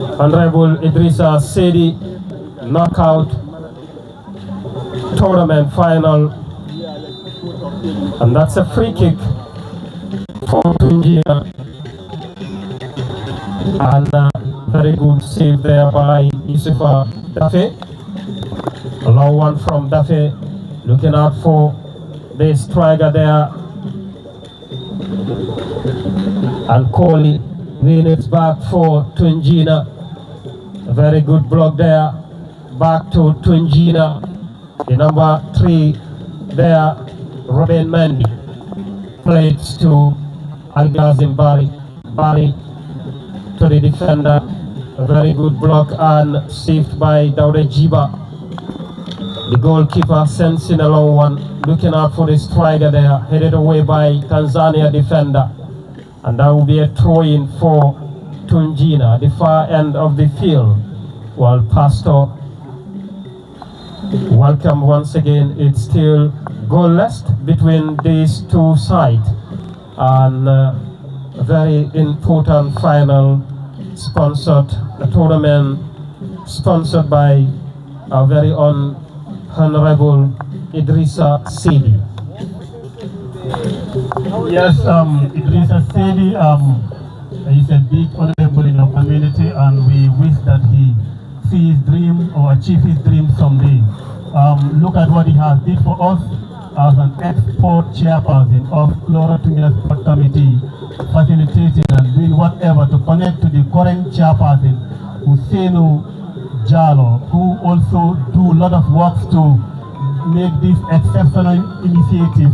Honorable Edrisa Saidy knockout tournament final, and that's a free kick for Tungina, and very good save there by Yusufa Dafe. A long one from Dafe, looking out for the striker there, and Kohli win it back for Tungina. A very good block there, back to Tungina. The number 3 there, Robin Mendy, plays to Al-Ghazim Bari to the defender. A very good block and saved by Daude Jiba. The goalkeeper sends in a long one, looking out for the striker there, headed away by Tanzania defender. And that will be a throw-in for Tungina, the far end of the field. While Pastor, welcome once again. It's still goalless between these two sides. And a very important final sponsored tournament, sponsored by our very own Honorable Edrisa Saidy. Yes, Edrisa Saidy is a big honorable in our community, and we wish that he see his dream or achieve his dream someday. Look at what he has did for us as an export chairperson of Kuloro Tungina Sport Committee, facilitating and doing whatever to connect to the current chairperson, Husseinu Jalo, who also do a lot of work to make this exceptional initiative.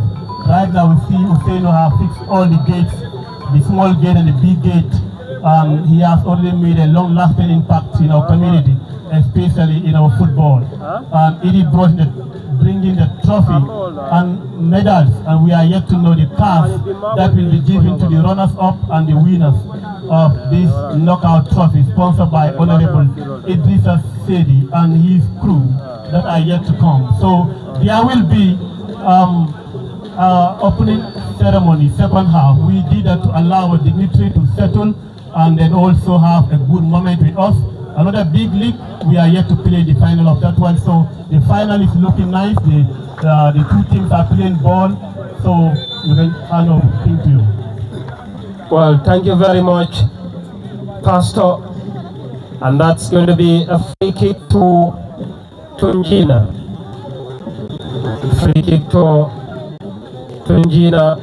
Right now we see Husseinu have fixed all the gates, the small gate and the big gate. He has already made a long-lasting impact in our community, especially in our football. It brought bringing the trophy and medals, and we are yet to know the cars that will be given to the runners-up and the winners of this knockout trophy, sponsored by Honorable Edrisa Saidy and his crew that are yet to come. So there will be opening ceremony, second half. We did that to allow a dignitary to settle and then also have a good moment with us. Another big league, we are yet to play the final of that one. So the final is looking nice. The two teams are playing ball. So we can hand over. Thank you. Well, thank you very much, Pastor. And that's going to be a free kick to Tungina. Free kick to Tungina.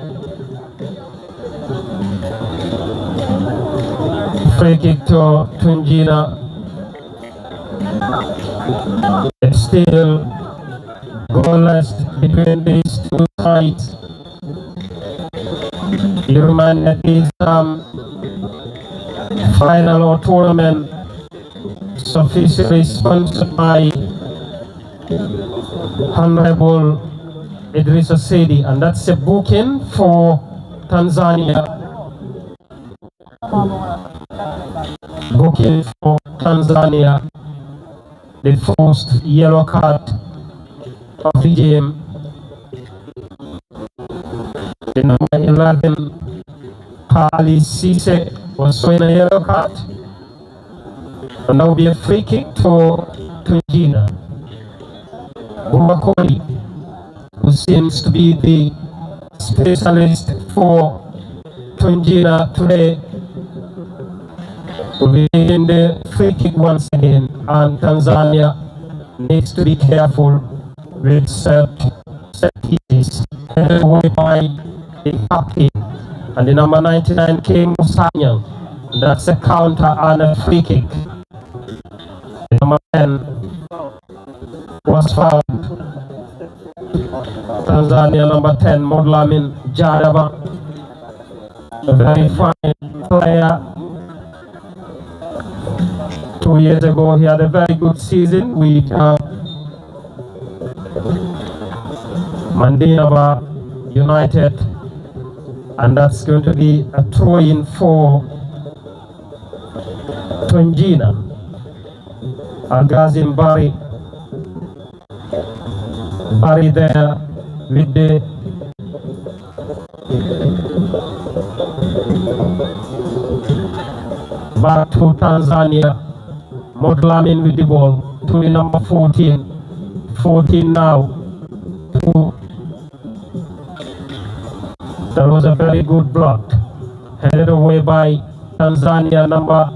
Free kick to Tungina. It's still goalless between these two sides. You remind that this final or tournament is officially sponsored by Honorable Edrisa Saidy, and that's a booking for Tanzania. Booking for Tanzania. The first yellow card of the game. The number 11, Pali Sise, was showing a yellow card. And now will be a free kick to Tungina. Kohli, who seems to be the specialist for Tungina today, will be in the free kick once again, and Tanzania needs to be careful with set pieces headed away by the captain and the number 99 King Musanyang. That's a counter and a free kick. The number 10 was fouled. Tanzania number 10 Modlamin Jadaba, a very fine player. 2 years ago, he had a very good season with Mandinaba United, and that's going to be a throw-in for Tungina. Al-Ghazim Bari there with the back to Tanzania. Modlamin with the ball to the number 14. 14 now. That was a very good block. Headed away by Tanzania, number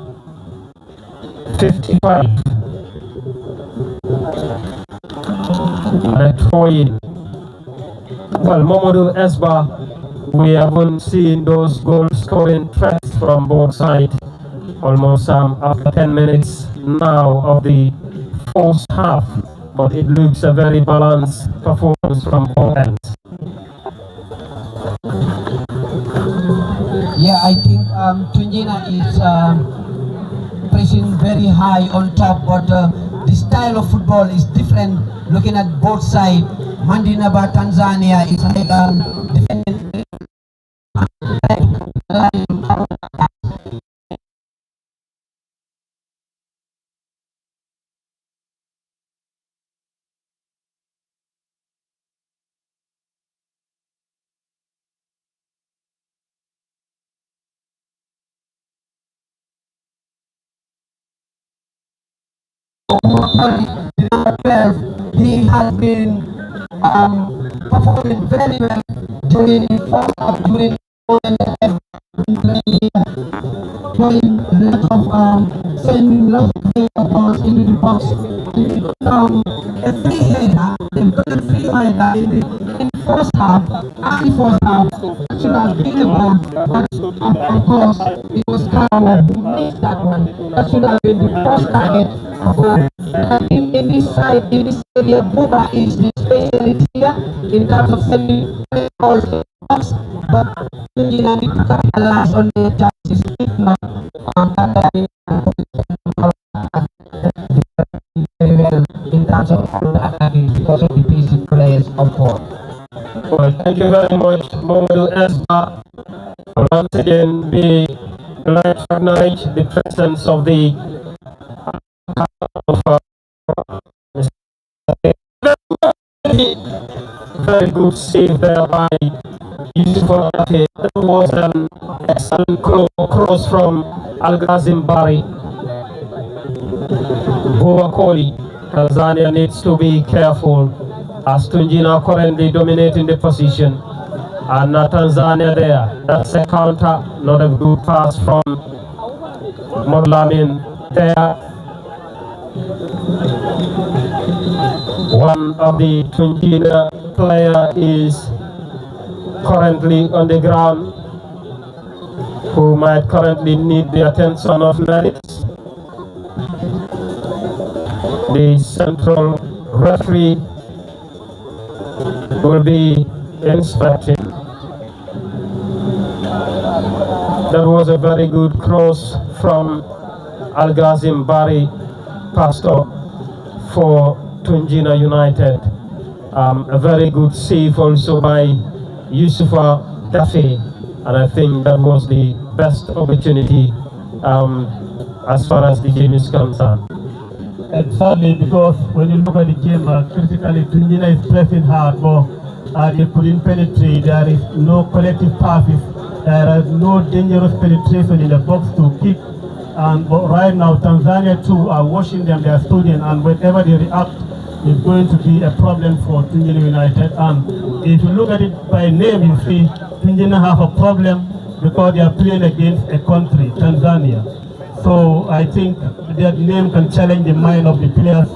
55. And a throw-in. Well, Mamadou Esba, we haven't seen those goal-scoring threats from both sides. Almost after 10 minutes now of the first half, but it looks a very balanced performance from both ends. Yeah, I think Tungina is pressing very high on top, but the style of football is different. Looking at both sides, Mandinaba Tanzania is like defending. He has been performing very well during the first half, during playing a lot of sending lots of balls into the box. A free header, they've got a free header in the first half, and the first half should have been a goal, but of course it was Karawa who missed that one. That should have been the first target. In this side, in this area, Buba is the specialist here in terms of sending balls to the box, but Tungina need to capitalize on their chances. If not, very well in terms of attacking because of the basic players on board. Well, thank you very much, Mamadou Esba. Once again, we recognize the presence of the very good save there by Yusuf. That was an excellent cross from Al-Ghazim Bari. Buakoli, Tanzania needs to be careful as Tungina currently dominating the position. And Tanzania there. That's a counter, not a good pass from Modlamin there. One of the Tungina player is currently on the ground who might currently need the attention of medics. The central referee will be inspecting. That was a very good cross from Al-Ghazim Bari Pastor for Tungina United. A very good save also by Yusufa Dafe, and I think that was the best opportunity as far as the game is concerned. Exactly, because when you look at the game, critically, Tungina is pressing hard, but they couldn't penetrate. There is no collective passes. There is no dangerous penetration in the box to kick. But right now, Tanzania too are watching them, they are studying, and whenever they react, it's going to be a problem for Tungina United. And if you look at it by name, you see Tungina have a problem because they are playing against a country, Tanzania. So I think that name can challenge the mind of the players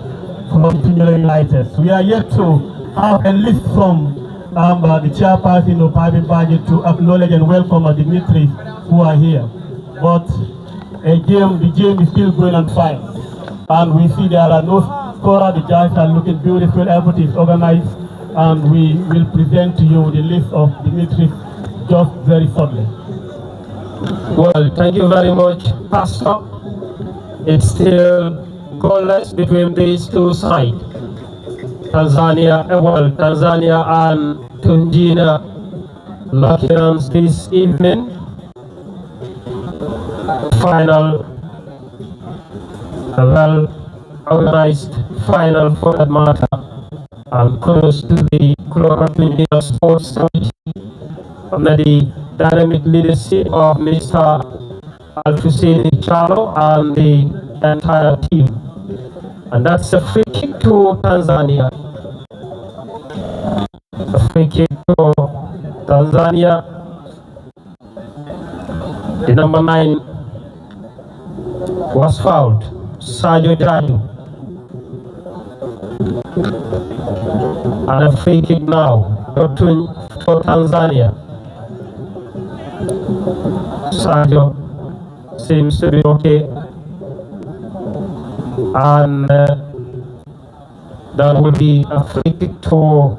from Tungina United. So we are yet to have a list from the chairperson of Private Budget to acknowledge and welcome our dignitaries who are here. But the game is still going on fine. And we see there are no scorer, the judges are looking beautiful, everything is organized, and we will present to you the list of dignitaries just very shortly. Well, thank you very much, Pastor. It's still goalless between these two sides. Tanzania and Tungina locking arms this evening. Final, a well-organized final for that matter. And kudos to the Kuloro Tungina Sports Committee under the dynamic leadership of Mr. Al-Husseini Chalo and the entire team. And that's a free kick to Tanzania. A free kick to Tanzania. The number 9 was fouled. Sadio Jaju. And a free kick now for Tanzania. Sadio seems to be okay. And that will be a free kick to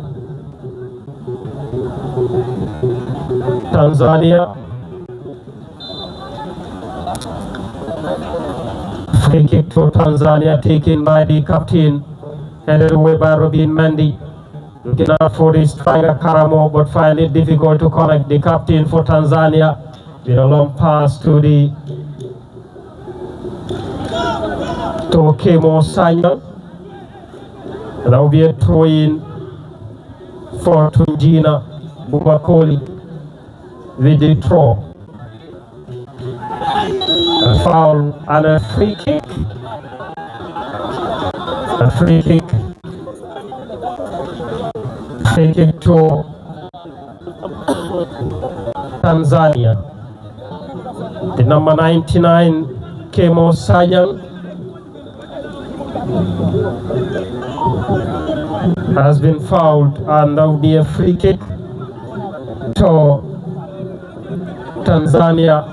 Tanzania. Free kick to Tanzania taken by the captain, headed away by Robin Mendy. Looking out for the striker Karamo, but find it difficult to connect. The captain for Tanzania with a long pass to Kemo Sanya. That will be a throw-in for Tungina Bubakoli with the throw. A foul and a free kick. A free kick. Free kick to Tanzania. The number 99, Kemo Sanya, has been fouled, and that will be a free kick to Tanzania.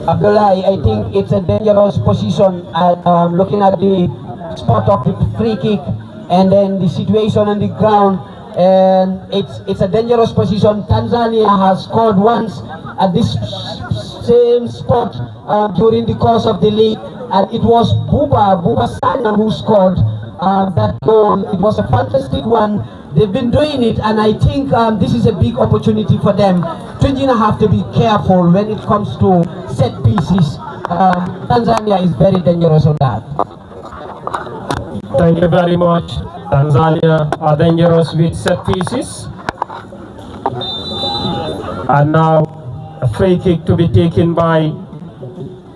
Abdullah, I think it's a dangerous position. Looking at the spot of the free kick and then the situation on the ground, and it's a dangerous position. Tanzania has scored once at this same spot during the course of the league, and it was Buba Sanya who scored that goal. It was a fantastic one. They've been doing it, and I think this is a big opportunity for them. Tungina have to be careful when it comes to set pieces. Tanzania is very dangerous on that. Thank you very much. Tanzania are dangerous with set pieces. And now a free kick to be taken by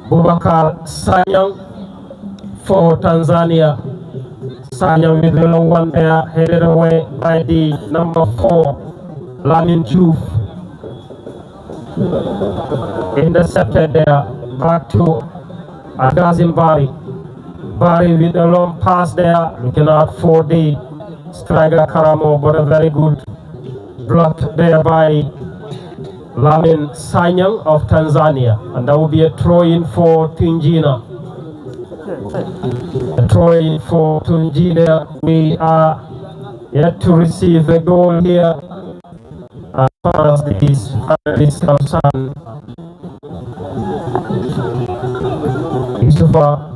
Bubakar Sanyang for Tanzania. Sanyang with the long one there, headed away by the number 4, Lamin Juf. Intercepted there, back to Agazim Bari. Bari with a long pass there, looking out for the striker Karamo, but a very good block there by Lamin Sanyang of Tanzania. And that will be a throw-in for Tungina. A throw-in for Tungina. We are yet to receive a goal here as far as this is concerned. Yusufa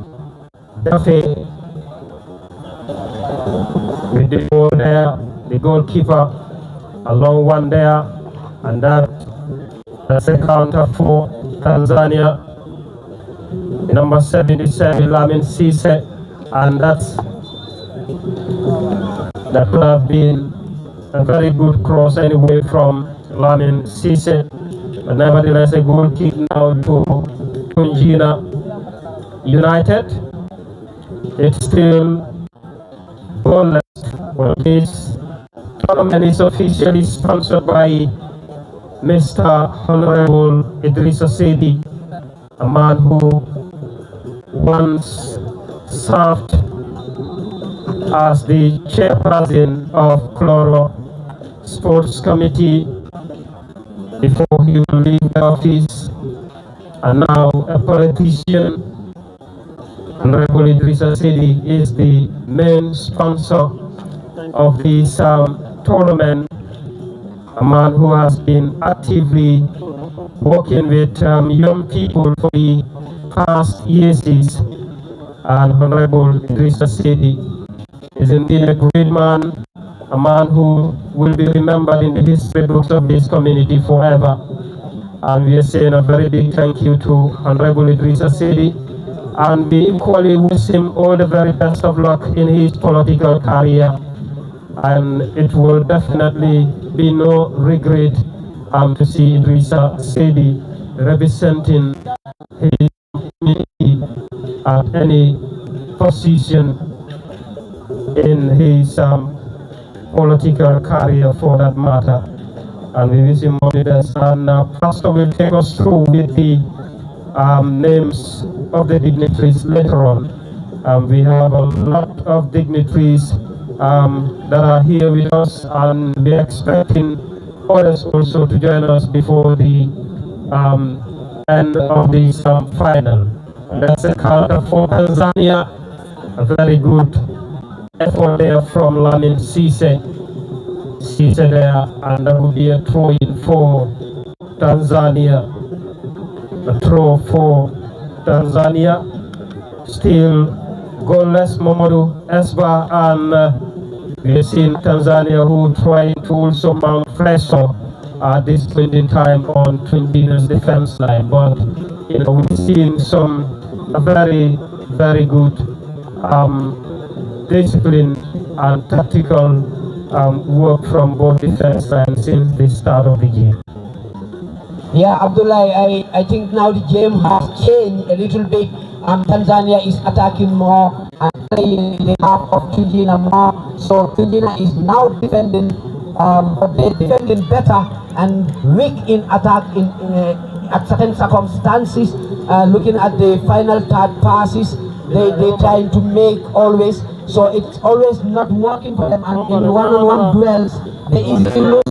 Dafe with the ball there, the goalkeeper, a long one there, and that's a counter for Tanzania. Number 77, Lamin Sise, and that could have been a very good cross anyway from Lamin Sise, but nevertheless a goal kick now to Tungina United. It's still goalless. Well, this tournament is officially sponsored by Mr. Honorable Edrisa Saidy, a man who once served as the chairperson of Kuloro Sports Committee before he will leave the office, and now a politician. Honorable Edrisa Saidy is the main sponsor of this tournament, a man who has been actively working with young people for the past years. And Honorable Edrisa Saidy is indeed a great man, a man who will be remembered in the history books of this community forever. And we are saying a very big thank you to Honorable Edrisa Saidy, and we equally wish him all the very best of luck in his political career. And it will definitely be no regret to see Edrisa Saidy representing his be at any position in his political career for that matter. And we wish him all the best. And Pastor will take us through with the names of the dignitaries later on. We have a lot of dignitaries that are here with us, and we're expecting others also to join us before the end of this final. That's a counter for Tanzania. A very good effort there from Lamin Cisse there, and that will be a throw-in for Tanzania. A throw for Tanzania. Still goalless Momodu Esba, and we've seen Tanzania who trying to also mount pressure at this point in time on Tungina's defense line. But you know, we've seen some very, very good discipline and tactical work from both defense lines since the start of the game. Yeah, Abdullah, I think now the game has changed a little bit. Tanzania is attacking more and playing in the half of Tungina more. So Tungina is now defending, but they're defending better and weak in attack at certain circumstances. Looking at the final third passes, they're trying to make always. So it's always not working for them, and in one-on-one duels, they easily lose.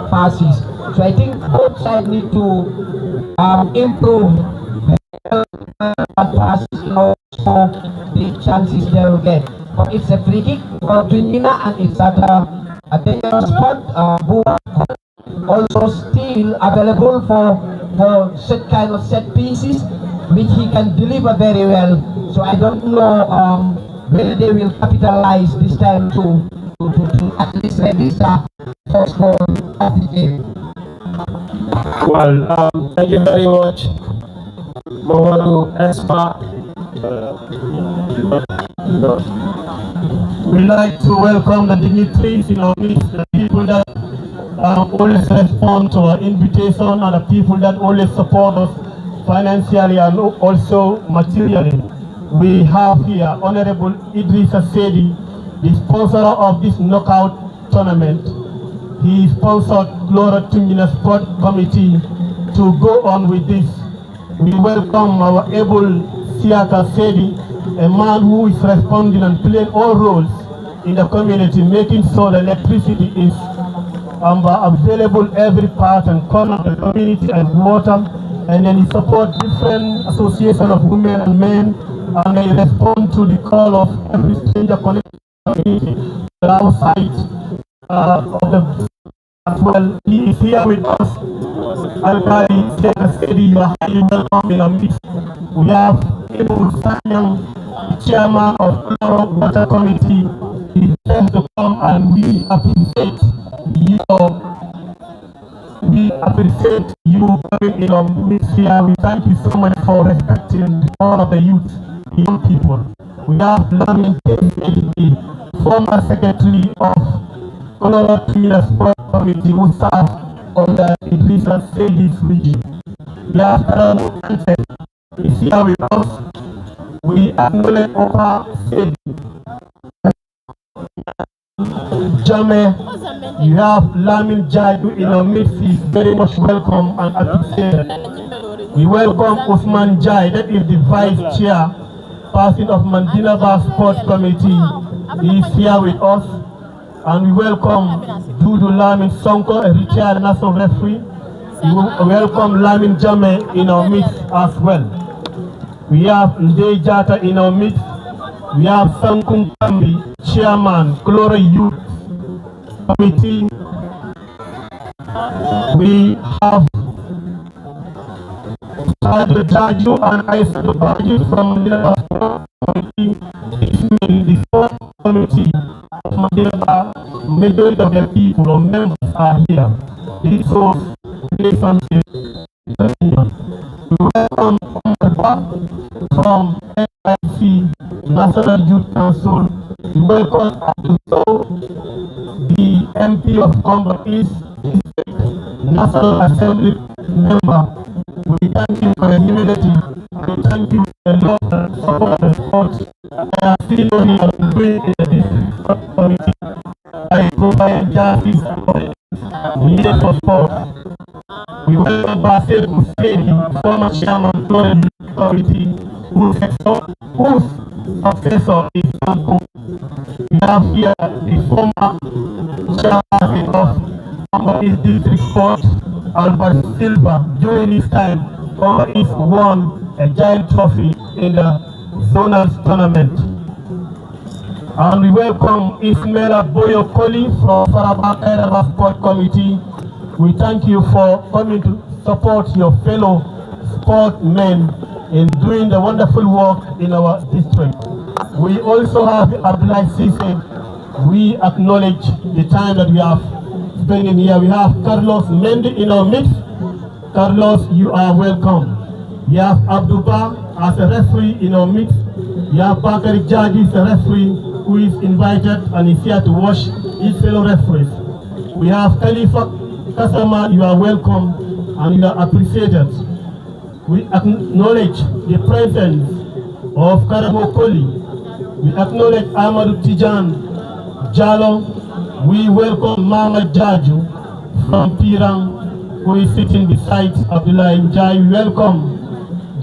Passes. So I think both sides need to improve passes, so the chances they will get. But it's a free kick for Tungina, and it's at a dangerous spot. Also still available for such kind of set pieces, which he can deliver very well. So I don't know whether they will capitalize this time to at least register first goal of the game. Well, thank you very much, Momodu Espa. We'd like to welcome the dignitaries in our midst, the people that always respond to our invitation, and the people that always support us financially and also materially. We have here Honorable Edrisa Saidy, the sponsor of this knockout tournament. He sponsored Kuloro Tungina Sport Committee to go on with this. We welcome our able Siaka Saidy, a man who is responding and playing all roles in the community, making sure the electricity is available every part and corner of the community, and water. And then he supports different associations of women and men, and they respond to the call of every stranger connected to the community outside of the as well. He is here with us. Alkali Saidy, you are highly welcome in our midst. We have Ibu Sanyang, the chairman of Kuloro Water Committee. He is there to come, and we appreciate you coming in our midst here. We thank you so much for respecting all of the youth, the young people. We have Lamin Saidy, former secretary of Kuloro Tungina Sport Committee, who served on the Edrisa Saidy's regime. We have Kuloro Tungina is here with us. We acknowledge Opa Saidy. Jame, you have Lamin Jaidu in our midst. He is very much welcome and appreciated. We welcome Usman Jai, that is the vice chair, person of Mandinaba Sports Committee. He is here with us. And we welcome Dudu Lamin Sonko, a retired national referee. We welcome Lamin Jame in our midst as well. We have Ndei Jata in our midst. We have Sankung Kambi, chairman, Kuloro Youth Committee. We have Sadu Jaju and Aisha Baju from the Committee. The Sport Committee of Mandela, majority of the people or members are here. This was relationship. We welcome from NYC National Youth Council. We welcome the MP of Combat East National Assembly member. We thank you for your humility. We thank you for your love and support and support. I have seen what you have been doing in the district committee. I provide justice and needed for support. We welcome Basil Husseini, former chairman of the committee, whose successor is Uncle. We have here the former chairman of East District Sport, Albert Silva. During this time, East won a giant trophy in the zonal tournament. And we welcome Ismaila Boyo Koli from Faraba Sport Committee. We thank you for coming to support your fellow sportsmen in doing the wonderful work in our district. We also have Abdullah Sise. We acknowledge the time that we have spent in here. We have Carlos Mendy in our midst. Carlos, you are welcome. We have Abduba as a referee in our midst. We have Bakari Jadi as a referee who is invited and is here to watch his fellow referees. We have Khalifa Kasama, you are welcome and you are appreciated. We acknowledge the presence of Karamo Koli. We acknowledge Amadou Tijan Jalo. We welcome Mama Jaju from Pirang, who is sitting beside Abdullah Njai. We welcome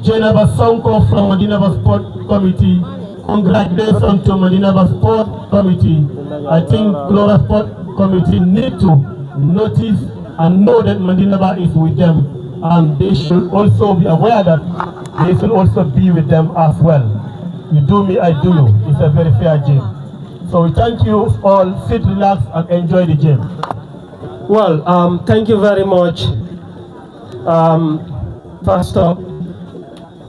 Jenaba Sonko from Madinaba Sport Committee. Congratulations to Madinaba Sport Committee. I think Kuloro Sport Committee need to notice and know that Madinaba is with them, and they should also be aware that they should also be with them as well. You do me, I do you. It's a very fair game. So we thank you all. Sit, relax, and enjoy the game. Well, thank you very much, Pastor.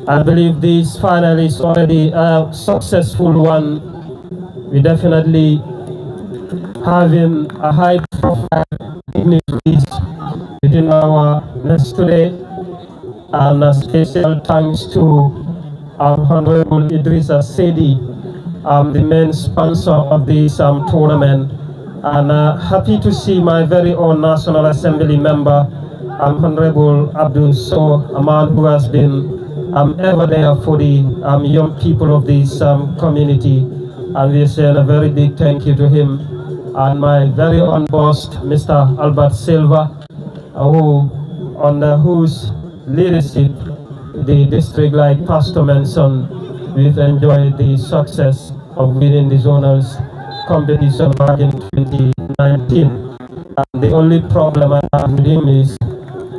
I believe this final is already a successful one. We definitely having a high profile dignitaries within our midst today, and a special thanks to Hon Edrisa Saidy, the main sponsor of this tournament, and happy to see my very own National Assembly member, Honorable Abdul So, a man who has been ever there for the young people of this community, and we send a very big thank you to him, and my very own boss, Mr. Albert Silva, under whose leadership the district, like Pastor mentioned, we've enjoyed the success of winning the zonals competition back in 2019. And the only problem I have with him is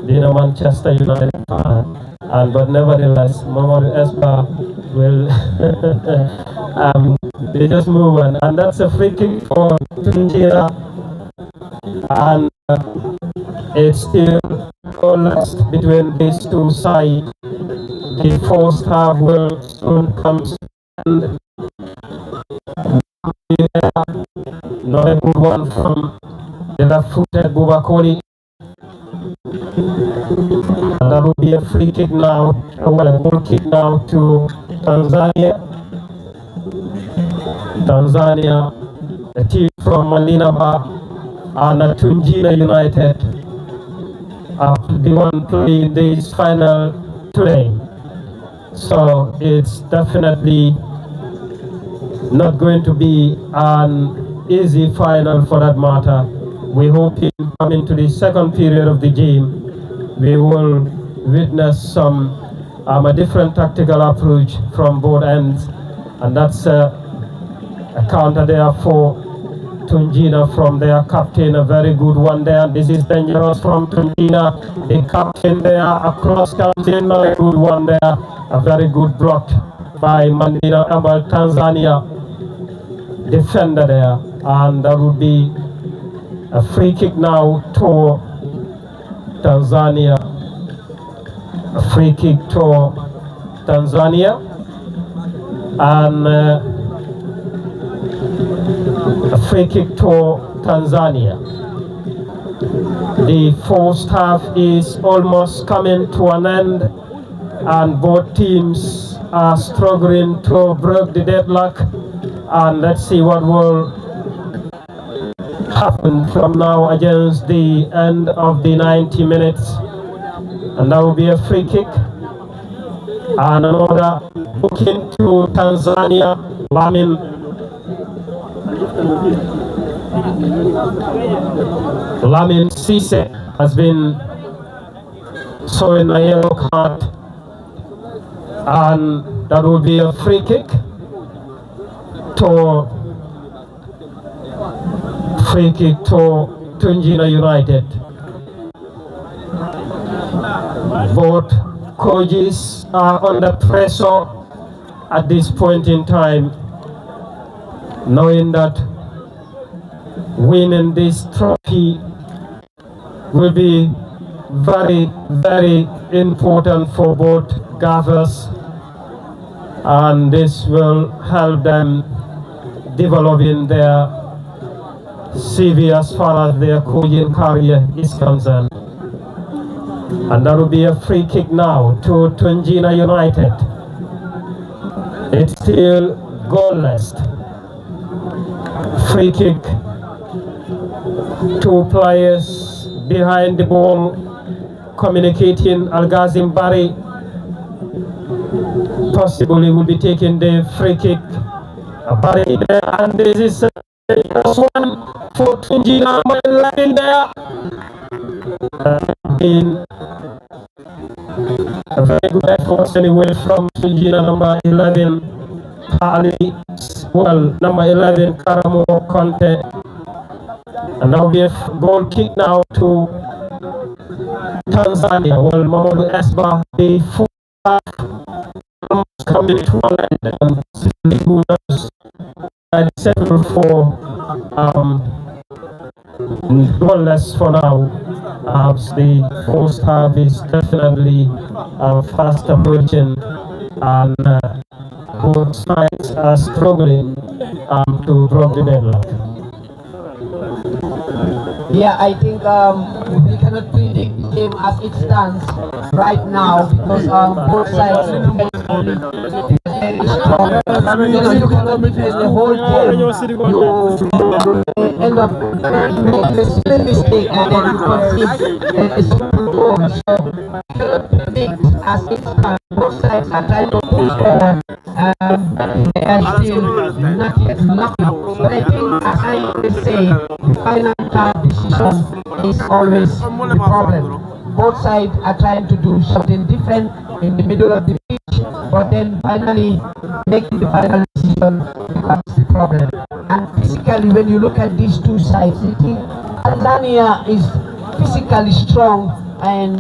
being a Manchester United fan. But nevertheless, Mamadou Espa will they just move on, and that's a free kick for Tungina, and it's still goalless between these two sides. The first half will soon come to an end. Not a good one from the left-footed Bubakoli. And that will be a free kick now, well, a goal kick now to Tanzania. Tanzania, a team from Malinaba and Tungina United are the one playing this final today. So it's definitely not going to be an easy final for that matter. We hope in coming to the second period of the game, we will witness a different tactical approach from both ends, and that's a counter there for Tungina from their captain, a very good one there. This is dangerous from Tungina, the captain there, across captain, not a good one there, a very good block by Mandina about Tanzania defender there, and that would be a free kick now to Tanzania. A free kick to Tanzania, and a free kick to Tanzania. The first half is almost coming to an end, and both teams are struggling to break the deadlock, and let's see what will happen from now against the end of the 90 minutes. And that will be a free kick. And another booking to Tanzania. Lamin Cisse has been showing a yellow card, and that will be a free kick to Tungina United. Both coaches are under pressure at this point in time, knowing that winning this trophy will be very, very important for both gaffers, and this will help them develop in their CV as far as their coaching career is concerned. And that will be a free kick now to Tungina United. It's still goalless. Free kick. Two players behind the ball communicating. Al-Ghazim Barry possibly will be taking the free kick. Barry there, and this is the first one for Tungina, number 11 there. A very good effort anyway from Tungina, number 11, number 11, Karamo Conte. And now we have goal kick now to Tanzania. Well, Mamadou Esba, the full half coming to an end, and settled for goalless for now. The first half is definitely fast approaching, and both sides are struggling to break the deadlock. Yeah, I think we cannot predict the game as it stands right now because both sides are very strong. You cannot defend the whole game. You end up making a silly mistake and then you concede a super goal. So you cannot predict as it stands. Both sides are trying to push forward. They are still not yet lucky. But I think, as I always say, the final third decision is always the problem. Both sides are trying to do something different in the middle of the pitch, but then finally making the final decision becomes the problem. And physically, when you look at these two sides, I think Tanzania is physically strong and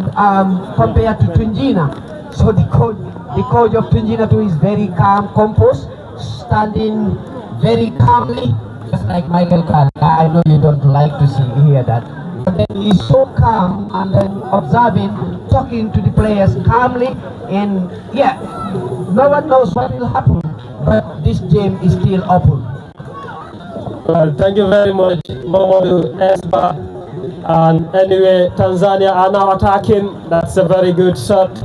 compared to Tungina. So the coach of Tungina too is very calm, composed, standing very calmly, just like Michael Carter. I know you don't like to hear that. But then he's so calm and then observing, talking to the players calmly, and yeah, no one knows what will happen, but this game is still open. Well, thank you very much, Mamadou Esba. And anyway, Tanzania are now attacking. That's a very good shot.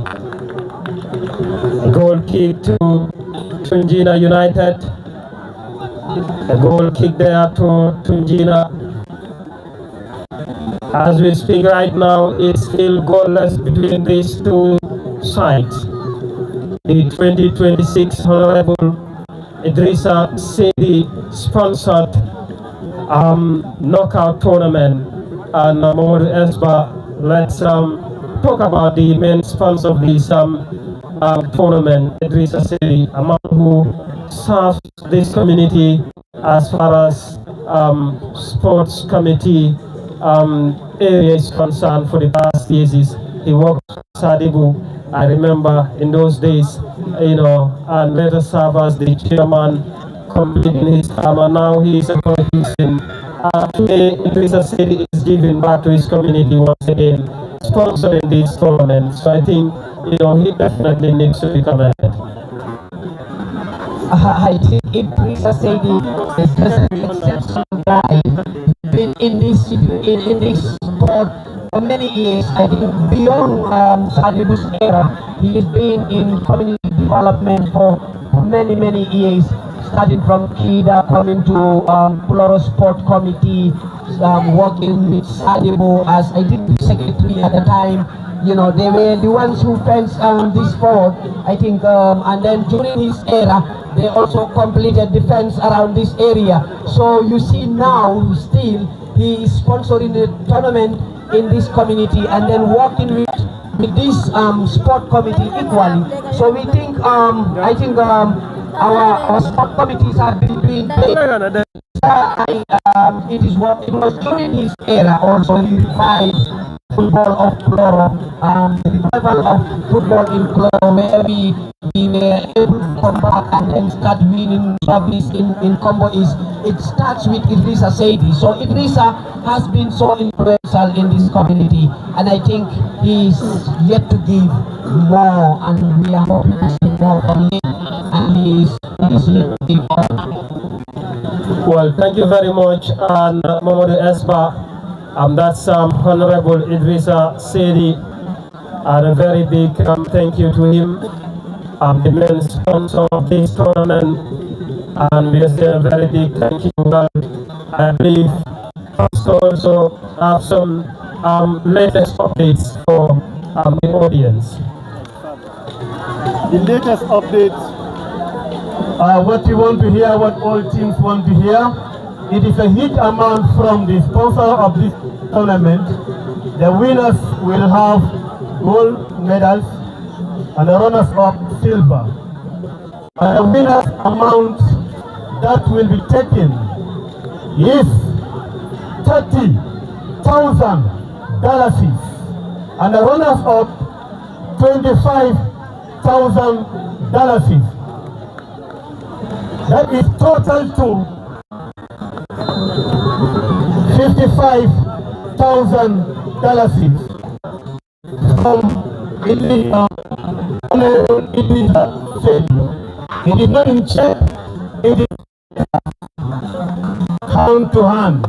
A goal kick to Tungina United. A goal kick there to Tungina. As we speak right now, it's still goalless between these two sides. The 2026 Honorable Edrisa Saidy sponsored knockout tournament. And Mamadou Esba, let's talk about the main sponsor of this tournament, Edrisa Saidy, a man who serves this community as far as sports committee area is concerned for the past years. He worked at Sadibu, I remember in those days, and later served as the chairman, completing his term, and now he is a politician. Today, Edrisa Saidy is giving back to his community once again, sponsoring this tournament. So I think, he definitely needs to be commended. I think Edrisa Saidy is just an exceptional guy. Been in this sport for many years. I think beyond Sadibu's era, he has been in community development for many years, starting from KIDA, coming to Kuloro Sport Committee, working with Sadibo as I think the secretary at the time. You know, they were the ones who fenced this sport, I think, and then during his era, they also completed the fence around this area. So you see now, still, he is sponsoring the tournament in this community and then working with this sport committee equally. So we think, I think our sport committees have been doing great. It was during his era also he revived football of Kuloro, the revival of football in Kuloro, where we were able to come back and then start winning trophies in Combo East. It starts with Edrisa Saidy. So Edrisa has been so influential in this community, and I think he is yet to give more, and we are hoping to see more from him, and he is yet to give more. Well, thank you very much, and Mamadou Esba. That's Honorable Edrisa Saidy, and a very big thank you to him, the main sponsor of this tournament, and we say a very big thank you. Well, I believe also have some latest updates for the audience. The latest updates, what you want to hear, what all teams want to hear. It is a huge amount from the sponsor of this tournament. The winners will have gold medals and the runners-up silver. And the winners amount that will be taken is $30,000, and the runners-up $25,000. That is total to $55,000 from Edrisa Saidy. It is not in check, it is hand to hand.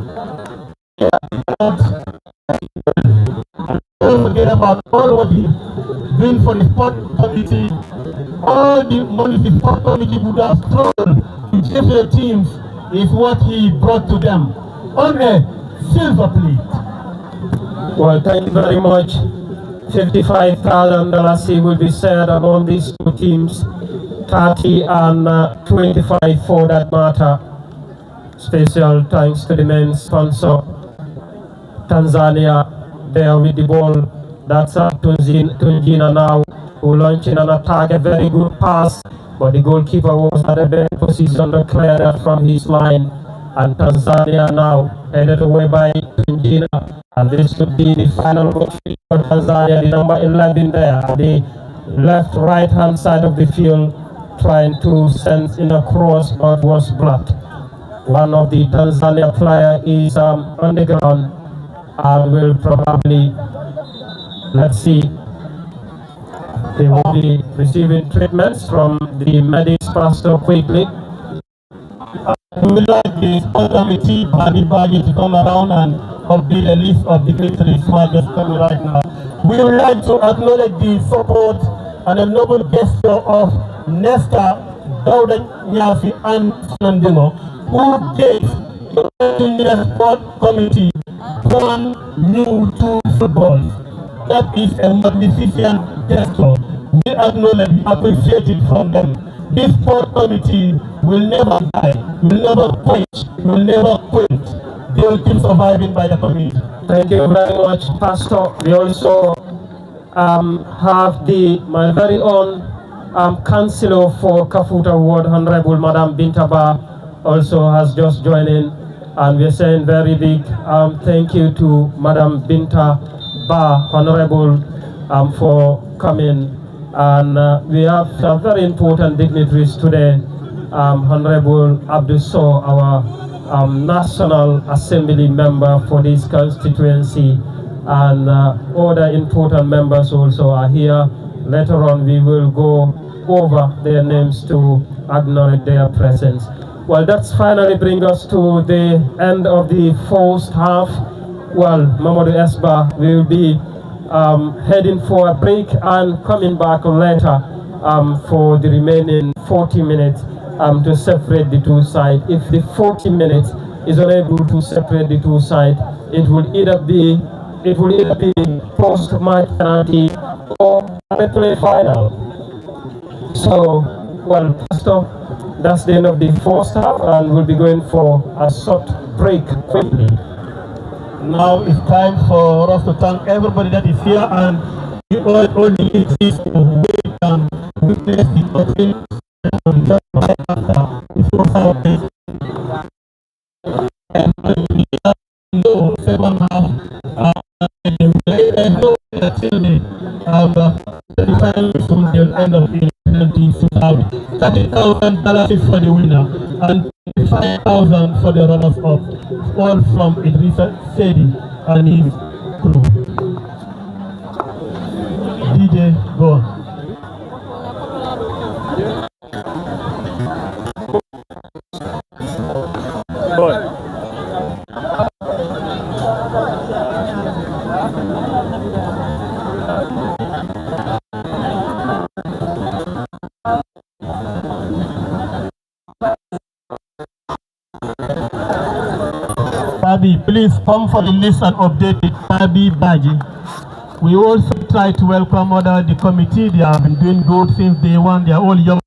Don't forget about all what he's doing for the sport committee. All the money the sport committee would have thrown to GFF teams is what he brought to them on a silver plate. Well, thank you very much. $55,000 will be shared among these two teams, 30 and 25 for that matter. Special thanks to the main sponsor, Tanzania, there with the ball. That's Tungina now, who launching an attack, a very good pass, but the goalkeeper was at a bad position to clear that from his line. And Tanzania now headed away by Tungina, and this should be the final goal for Tanzania, the number 11 there, the left right hand side of the field, trying to send in a cross, but was blocked. One of the Tanzania player is on the ground and will probably, let's see, they will be receiving treatments from the medics pastor quickly. We would like the sport committee body to come around and complete a list of dignitaries who are just coming right now. We would like to acknowledge the support and a noble gesture of Nesta Dauda Nyasi and Nandino, who gave the sport committee brand new 2 footballs. That is a magnificent gesture. We acknowledge, we appreciate it from them. This sport committee will never die, will never quench, will never quit. They will keep surviving by the community. Thank you very much, Pastor. We also have my very own Councillor for Kafuta Ward, Honorable Madam Bintaba, also has just joined in, and we're saying very big thank you to Madam Binta Ba, Honorable, for coming. And we have some very important dignitaries today. Honorable Abdul Sow, our National Assembly member for this constituency, and other important members also are here. Later on we will go over their names to acknowledge their presence. Well, that's finally bring us to the end of the first half. Well, Mamadou Esba will be heading for a break and coming back later for the remaining 40 minutes to separate the two sides. If the 40 minutes is unable to separate the two sides, it will either be post-match penalty or a play final. So, well, Pastor, that's the end of the first half, and we'll be going for a short break quickly. Now it's time for us to thank everybody that is here, and we all need this to wait and witness the country and just right after the first half. And we know second half, the final soon they'll end up in penalties to have $30,000 for the winner and $5,000 for the runners-up, all from Edrisa Saidy and his crew. DJ, go on. Tabi, please come for the list and update it. Tabi Baji. We also try to welcome the committee. They have been doing good since day one. They are all young.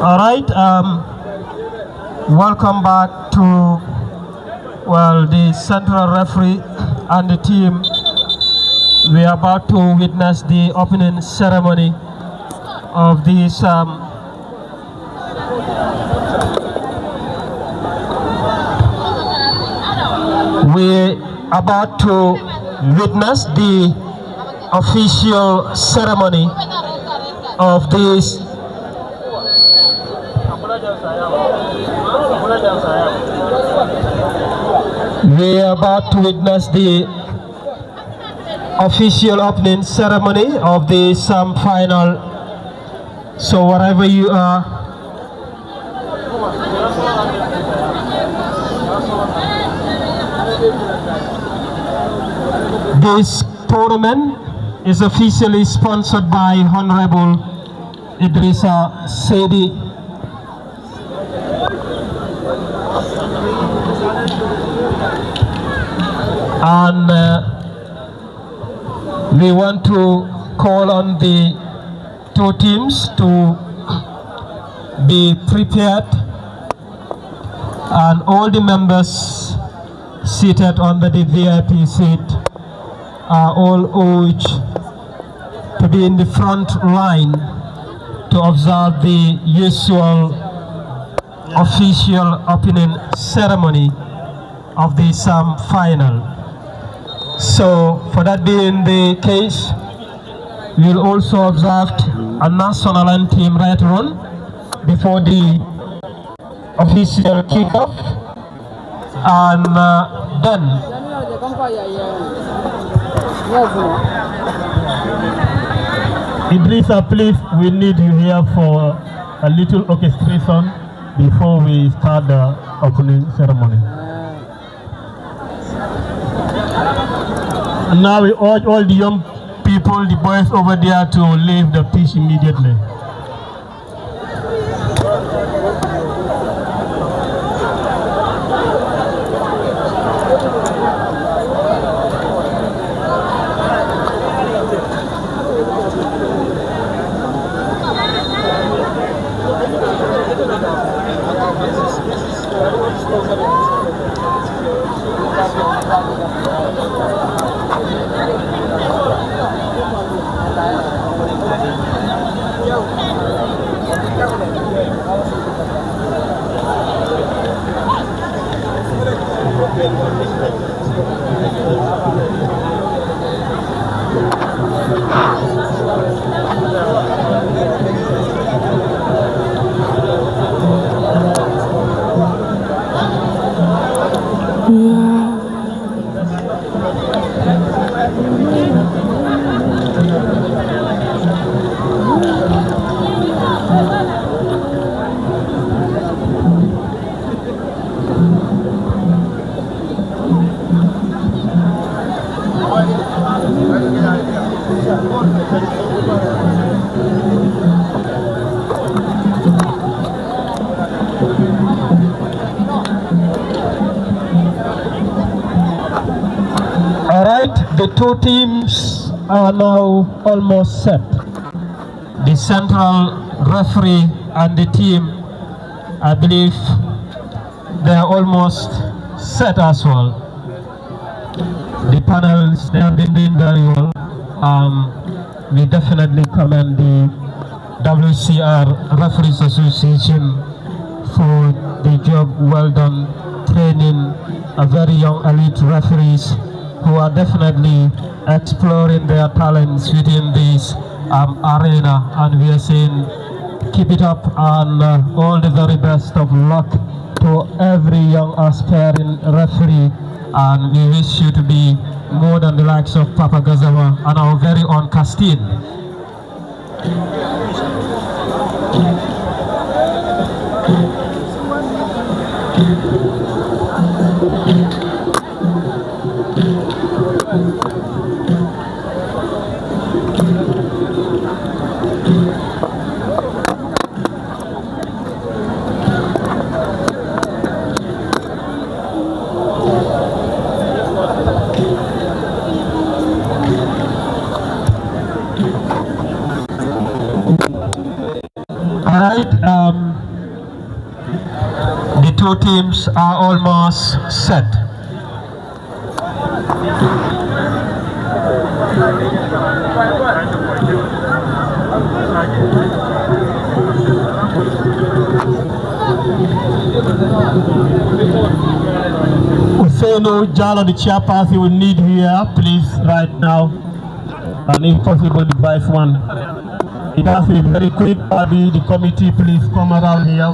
All right, welcome back to, well, the central referee and the team. We are about to witness the opening ceremony of this we're about to witness the official ceremony of this official opening ceremony of the final. So wherever you are, this tournament is officially sponsored by Honorable Edrisa Saidy. And we want to call on the two teams to be prepared, and all the members seated under the VIP seat are all urged to be in the front line to observe the usual official opening ceremony of the final. So for that being the case, we'll also observe a national anthem right on before the official kickoff, and then Edrisa, please, we need you here for a little orchestration before we start the opening ceremony. Now we urge all the young people, the boys over there, to leave the pitch immediately. The two teams are now almost set. The central referee and the team, I believe they are almost set as well. The panels, they have been doing very well. We definitely commend the WCR Referees Association for the job well done, training a very young elite referees who are definitely exploring their talents within this arena, and we are saying keep it up and all the very best of luck to every young aspiring referee, and we wish you to be more than the likes of Papa Gazawa and our very own Castile. The two teams are almost set. Useno Jalo, the chairperson, will need here, please, right now, and if possible, the vice one. It has to be very quick, Abby, the committee, please come around here.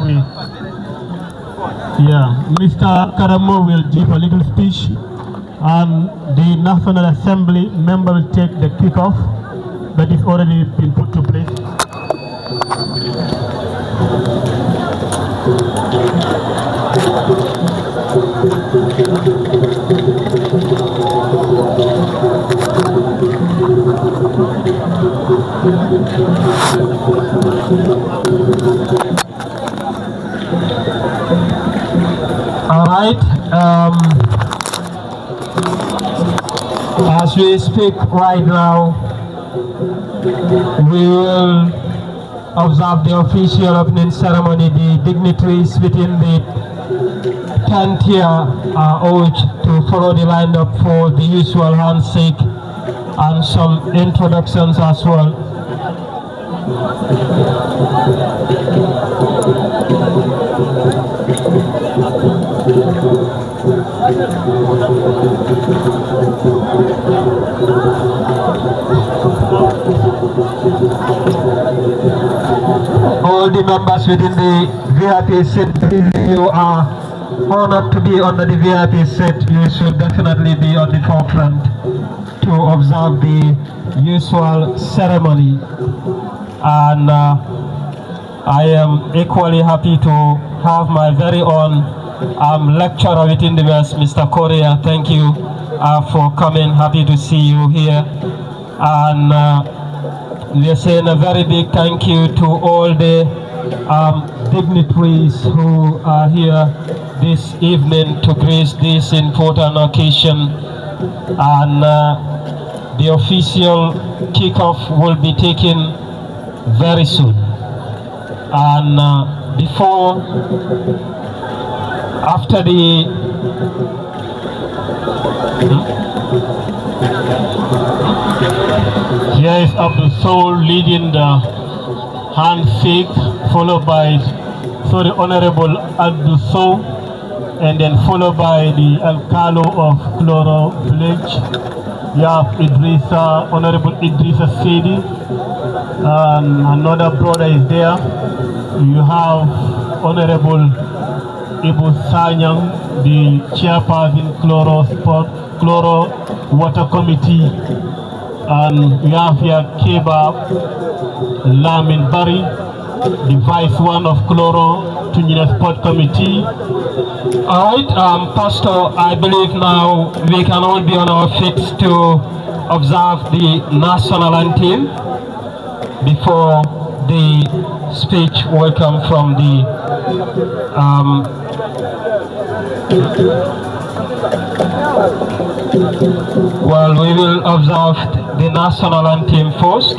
Mr. Karamo will give a little speech, and the National Assembly member will take the kickoff that is already been put to place. All right. As we speak right now, we will observe the official opening ceremony. The dignitaries within the 10th tier are urged to follow the lineup for the usual handshake and some introductions as well. All the members within the VIP set, if you are honored to be under the VIP set, you should definitely be on the forefront to observe the usual ceremony. And I am equally happy to have my very own lecturer within the West, Mr. Korea. Thank you for coming. Happy to see you here. And we are saying a very big thank you to all the dignitaries who are here this evening to grace this important occasion. And the official kickoff will be taken very soon. And before, after the here is Abdul Soul leading the handshake, followed by Honorable Abdul Soul, and then followed by the Alcalo of Kuloro Village. You have Honorable Edrisa Saidy, and another brother is there. You have Honorable Ibu Sanyang, the chairperson Kuloro Water Committee, and we have here Keba Lamin Bari, the vice one of Kuloro Tungina Sport Committee. Alright, Pastor, I believe now we can all be on our feet to observe the national anthem before the speech will come from the well, we will observe the national anthem first.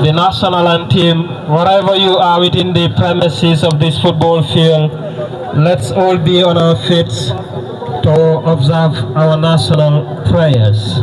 The national anthem, wherever you are within the premises of this football field, let's all be on our feet to observe our national prayers.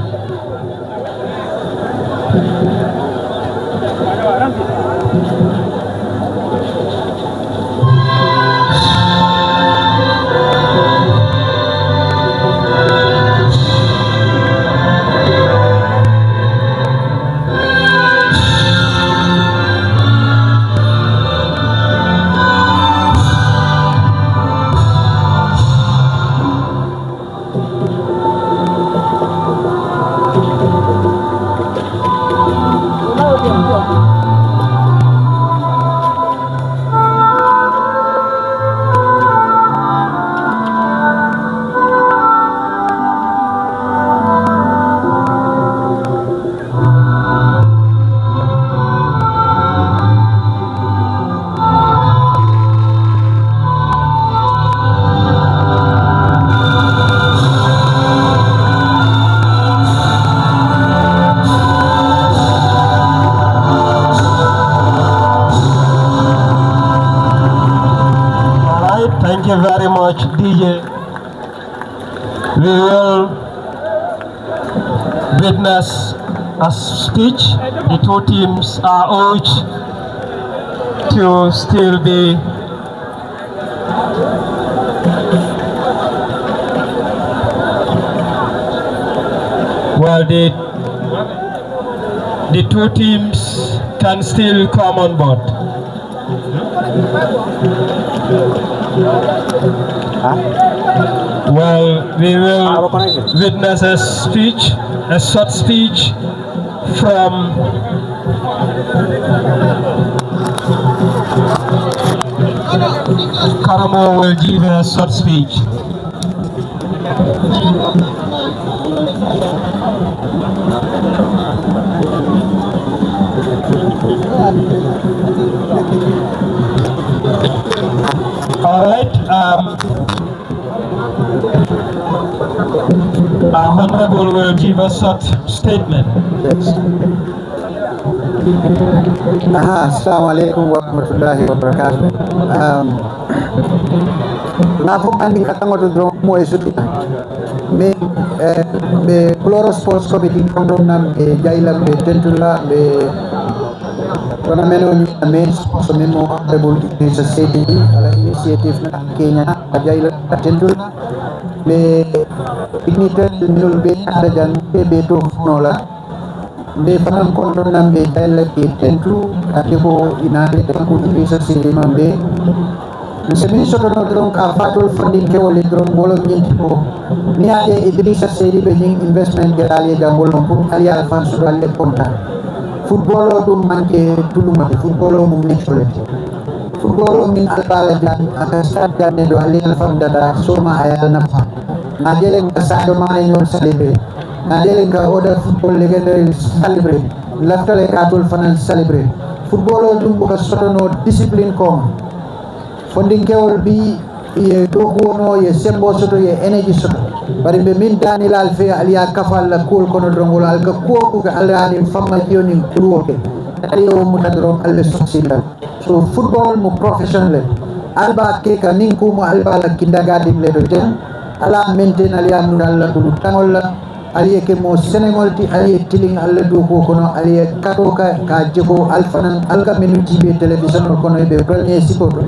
Thank you very much, DJ. We will witness a speech. The two teams are urged to still be well, the two teams can still come on board. Well, we will witness a speech, a short speech from Karamo will give a short speech. All right. Our Honorable will give a short statement. Assalamualaikum warahmatullahi wabarakatuh. Napo andi katango to drum mo esuti. Me Kuloro Sports Committee kondom nam jaila be tentula be wana meno ni main sponsor memo Honorable Edrisa Saidy ala initiative na Kenya jaila tentula be dignitaire nul be ada jan be to nola be fanan kondom nam be jaila be tentu atiko inade ko Edrisa Saidy mambe Semin soto no dron ka fatul funding ke wali dron bolo nyinti ko ni ade Edrisa Saidy bening investment gerali jambol no ali alfan sudalle konta football dum manke tulumate football mum necholete football min albala dan akasat dan do ali alfan dada soma aya nafa nadele ngasado mane nyon celebrate nadele nga order football legendary celebrate laftale katul fanal celebrate football dum ko soto no discipline kom funding kewol bi ye dogono ye sembo soto ye energy soto bari be min dani lal fe aliya kafal la kul kono drongol al ka ko ko alani famma joni kuwoke aliyo mutadron albe sosila so football mo professional alba ke kanin ko mo alba la kindagadim le do ten ala maintain aliya nunal la dulu tangol la aliye ke mo Senegal ti aliye tiling alla do ko kono aliye kato ka jego alfanan alga menu jibe television kono be premier sipoto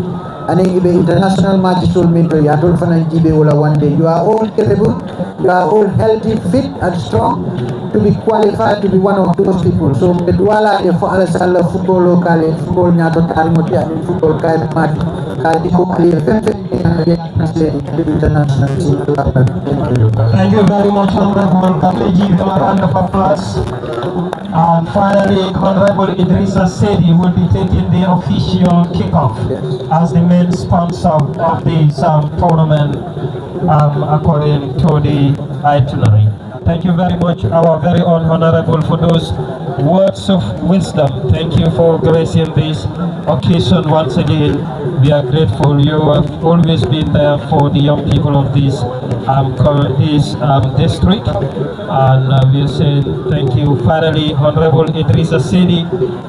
ani ibe international match tol minto ya tol fanan jibe wala one day. You are all capable, you are all healthy, fit and strong to be qualified to be one of those people. So bedwala e fo ala sala football local football nyato tarimo ti ani football kay match ka di ko aliye femfe international. Thank you very much, Honorable Kapeji. A round of applause. And finally, Honorable Edrisa Saidy will be taking the official kickoff as the main sponsor of this tournament according to the itinerary. Thank you very much, our very own Honorable, for those words of wisdom. Thank you for gracing this occasion once again. We are grateful. You have always been there for the young people of this district, and we say thank you. Finally, Honorable Edrisa Saidy,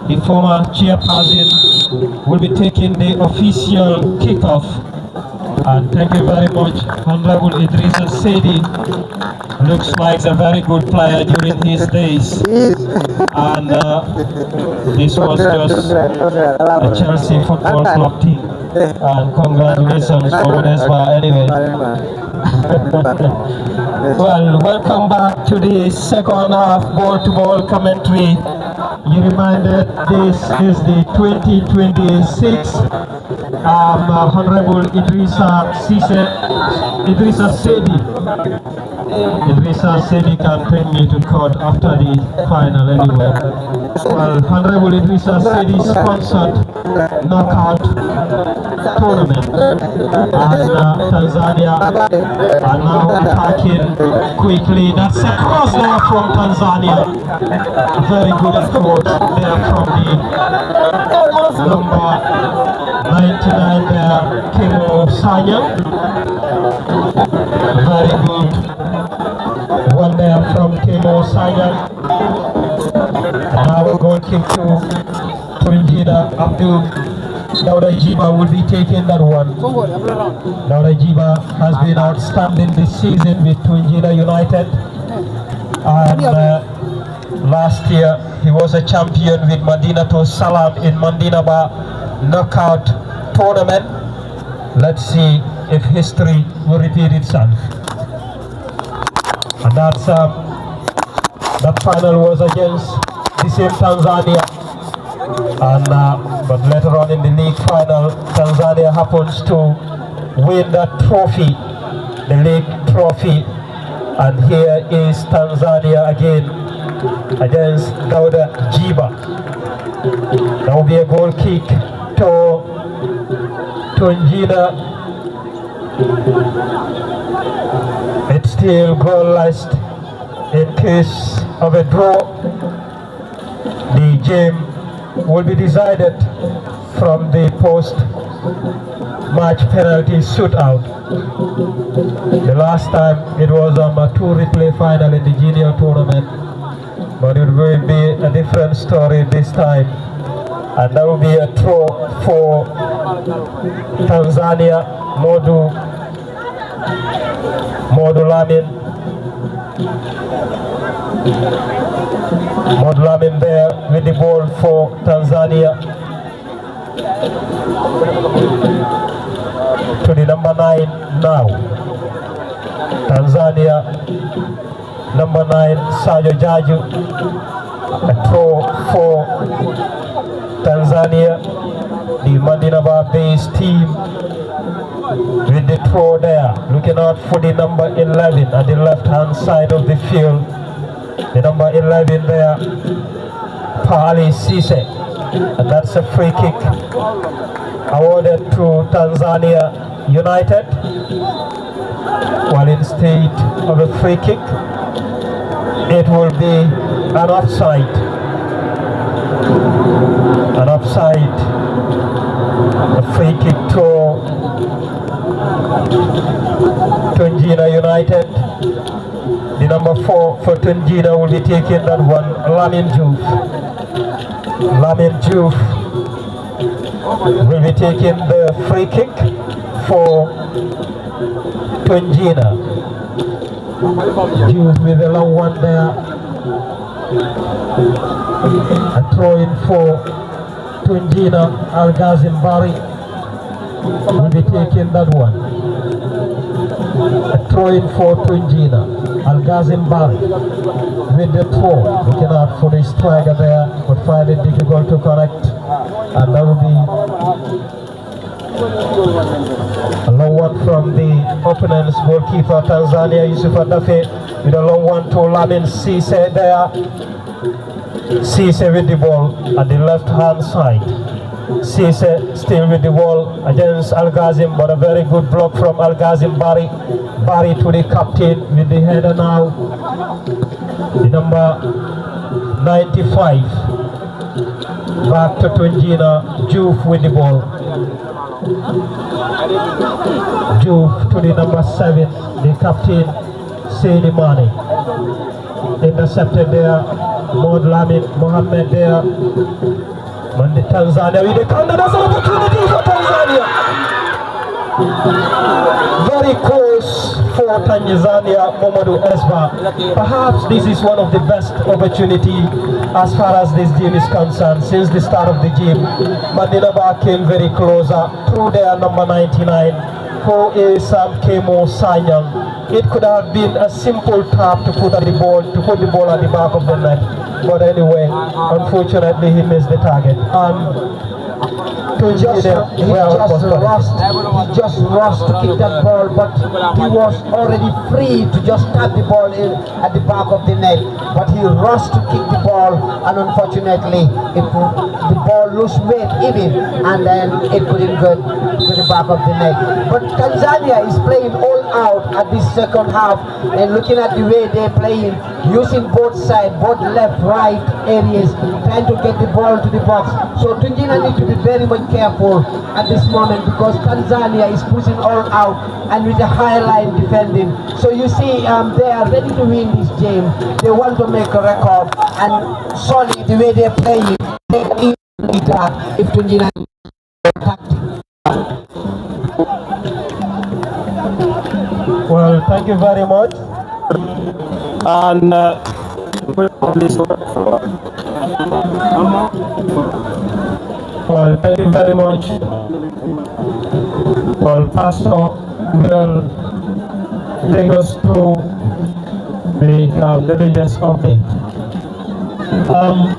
the former chairperson, will be taking the official kickoff. And thank you very much, Honorable Edrisa Saidy. Looks like a very good player during his days. And this was just a Chelsea Football Club team. And congratulations for Nesba anyway. Well, welcome back to the second half ball-to-ball commentary. You reminded this is the 2026 Honorable Edrisa Saidy. Edrisa Saidy can take me to court after the final anyway. Well, Honorable Edrisa Saidy sponsored knockout tournament, and Tanzania are now attacking quickly. That's a cross there from Tanzania. Very good approach there from the number 99 there, Kimo Sanya. Very good one there from Kimo Sanya. Now we're going to kick to Tungina. Abdul Dauda Jiba will be taking that one. Dauda Jiba has been outstanding this season with Tungina United, and last year he was a champion with Madina to Salam in Mandinaba knockout tournament. Let's see if history will repeat itself. And that's that final was against the same Tanzania, and but later on in the league final, Tanzania happens to win that trophy, the league trophy, and here is Tanzania again against Dauda Jiba. That will be a goal kick to Tungina. It's still goalless in case of a draw. The game will be decided from the post-match penalty shootout. The last time it was a two-replay final in the junior tournament, but it will be a different story this time, and that will be a draw for Tanzania. Modu Lamin there with the ball for Tanzania. To the number 9 now. Tanzania, number 9, Sajo Jaju. A throw for Tanzania, the Mandinaba based team. With the throw there, looking out for the number 11 at the left hand side of the field. The number 11 there, Pali Sise, and that's a free kick awarded to Tanzania United. While instead of a free kick, it will be an offside. An offside, a free kick to Tungina United. number 4 for Tungina will be taking that one, Lamin Juf. Lamin Juf will be taking the free kick for Tungina. Juf with the long one there. A throw in for Tungina. Al-Ghazim Bari will be taking that one. A throw in for Tungina. Al-Ghazim Bari with the throw. Looking out for the striker there, but find it difficult to correct. And that will be a long one from the opponent's goalkeeper, Tanzania, Yusuf Adafe, with a long one to Lamin Cisse there. Cisse with the ball at the left hand side. Cisse still with the ball against Al-Ghazim, but a very good block from Al-Ghazim Bari. Bari to the captain with the header now. The number 95. Back to Tungina. Juf with the ball. Juf to the number 7, the captain, Saidy Mane. Intercepted there. Mod Lamin Mohammed there. And the Tanzania with the counter. That's an opportunity for Tanzania. Very close for Tanzania, Momadou Esba. Perhaps this is one of the best opportunity as far as this game is concerned since the start of the game. Madinaba came very closer through their number 99, who is Kemo Sanyang. It could have been a simple tap to put the ball at the back of the net. But anyway, unfortunately he missed the target. He just rushed to kick that ball, but he was already free to just tap the ball in at the back of the net. But he rushed to kick the ball, and unfortunately, the ball lost weight even, and then it couldn't go to the back of the net. But Tanzania is playing all out at this second half, and looking at the way they're playing, using both sides, both left, right areas, trying to get the ball to the box. So Tungina needs to be very much careful at this moment because Tanzania is pushing all out and with a high line defending. So you see, they are ready to win this game. They want to make a record, and solid the way they're playing, they can attack if Tungina tactic. Well, thank you very much. And well, thank you very much. Well, Pastor will take us through the religious update.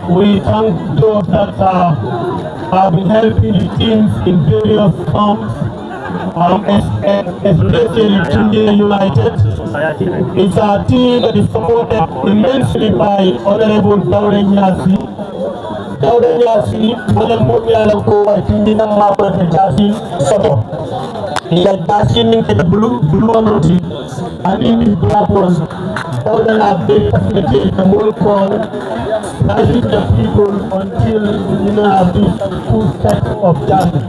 We thank those that have been helping the teams in various forms, especially Tungina United. It's a team that is supported immensely by Honorable Daure Nyasi. Daure Nyasi, Madam Momialanko, I think in a map of the Jasin Soto. He had Jasin in the blue mountain, and in the black one, Daure have been facilitated the whole call, guiding the people until you have this full set of Jasin.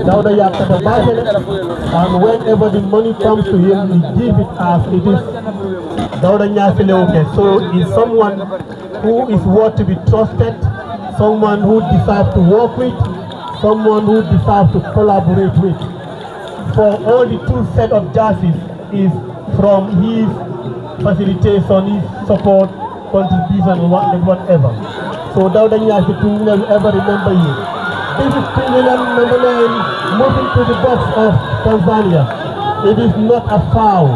Daure Yaka the market, and whenever the money comes to him, he gives it as it is. Daure Nyasi Leoke. So he's someone who is worth to be trusted, someone who deserves to work with, someone who deserves to collaborate with. For all the two set of justice is from his facilitation, his support, contribution, and whatever. So Daure Nyasi Tungina will ever remember you. This is Tungina number 9 moving to the box of Tanzania. It is not a foul.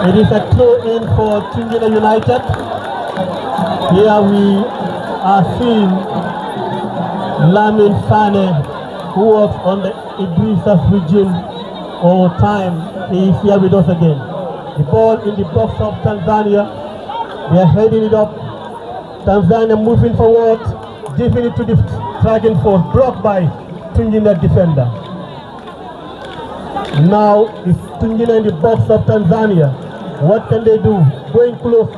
It is a throw-in for Tungina United. Here we are seeing Lamin Sane, who works on the Edrisa regime all time. He is here with us again. The ball in the box of Tanzania. They are heading it up. Tanzania moving forward, giving it to the striking force, blocked by Tungina defender. Now it's Tungina in the box of Tanzania. What can they do? Going close.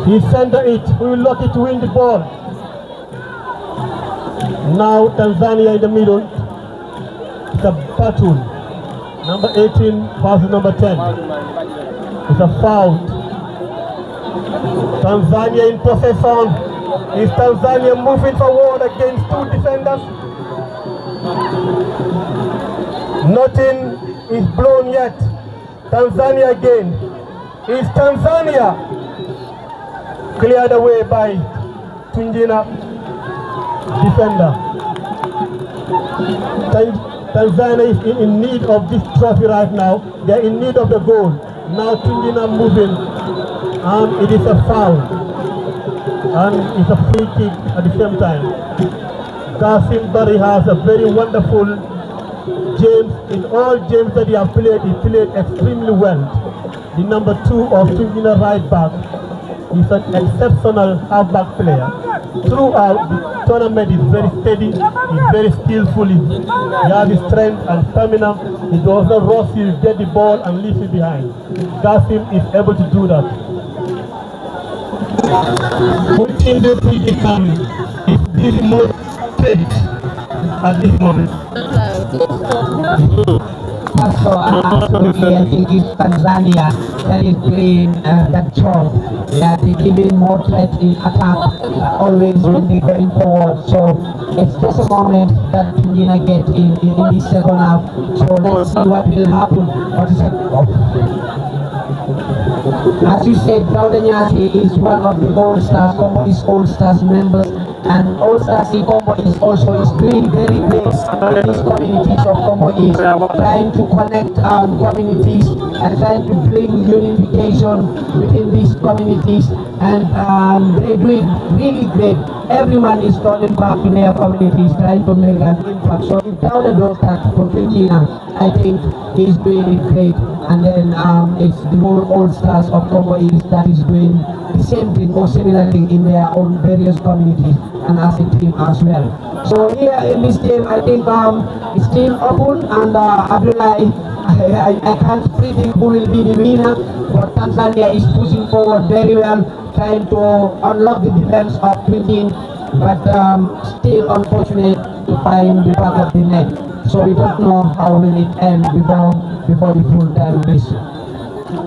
He center it. We will lock it to win the ball. Now Tanzania in the middle. It's a battle. Number 18 passes number 10. It's a foul. Tanzania in possession. Is Tanzania moving forward against two defenders? Nothing is blown yet. Tanzania again. Is Tanzania cleared away by Tungina defender? Tanzania is in need of this trophy right now. They're in need of the goal. Now Tungina moving, and it is a foul. And it's a free kick at the same time. Kasim Barry has a very wonderful James. In all games that he has played, he played extremely well. The number 2 of Tungina right back is an exceptional half-back player. Throughout the tournament, he's very steady, he's very skillful, he has the strength and stamina. He does not rush you, get the ball and leave it behind. Kasim is able to do that. What in the predicament is this more steady at this moment? So absolutely, I think it's Tanzania that is playing that job. That is giving more threat in attack, always when they going forward. So it's just a moment that Tungina get in the second half. So let's see what will happen. What is it? As you said, Claudanyati is one of the All Stars, Combo's All Stars members, and All Stars Combo is also doing very great. These communities of Combo is trying to connect communities and trying to bring unification within these communities, and they're doing really great. Everyone is turning back to their communities, trying to make an impact. So if Claudia does that for Tungina, I think he's doing it great. And then it's the whole All Stars of Congo East that is doing the same thing or similar thing in their own various communities and as a team as well. So here in this game, I think it's team open, and Abdullah, I can't predict who will be the winner, but Tanzania is pushing forward very well, trying to unlock the defense of Twin, but still unfortunate to find the back of the net. So we don't know how will it end before the full time whistle.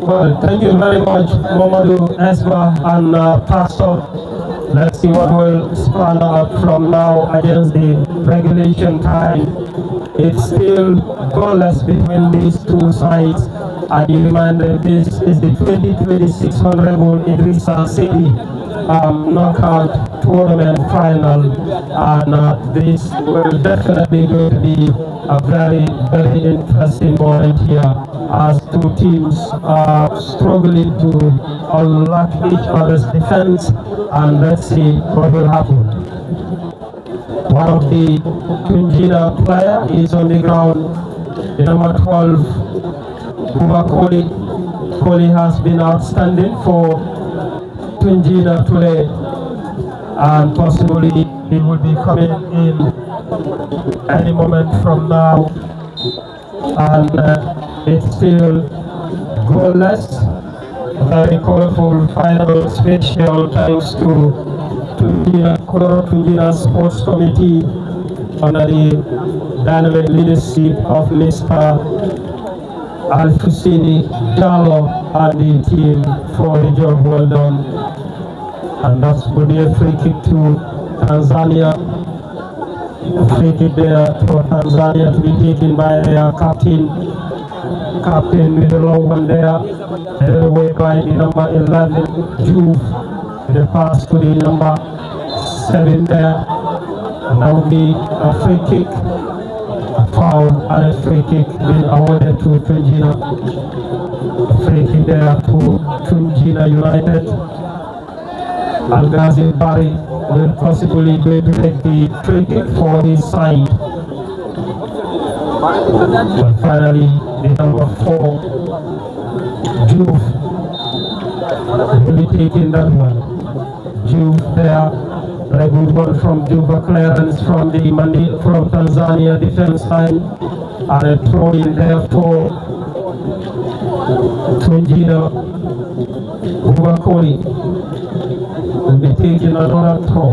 Well, thank you very much, Mamadou, Esba, and Pastor. Let's see what will span out from now against the regulation time. It's still goalless between these two sides. And you remember, this is the 2026 Honorable Edrisa Saidy knockout tournament final, and this will definitely going to be a very, very interesting moment here as two teams are struggling to unlock each other's defense, and let's see what will happen. One of the Tungina player is on the ground, the number 12, Koli. Koli has been outstanding for Tungina today, and possibly he will be coming in any moment from now, and it's still goalless. Very colorful final special thanks to Kuloro Tungina Sports Committee under the dynamic leadership of Mr. Al-Fusini Jallo and the team for the job well done. And that's will be a free kick to Tanzania. A free kick there for Tanzania to be taken by their captain with the long one there. Headed away by the number 11, Juve. The pass to the number 7 there. And that will be a free kick. A foul and a free kick being awarded to Tungina. A free kick there to Tungina United. Al-Ghazi Bari will possibly going to take the free kick for his side. But finally, the number 4, Juve, will be taking that one. Juve there. Very good one from Juba, clearance from the from Tanzania defense line, and a throw in there for Tungina. Koli will be taking another throw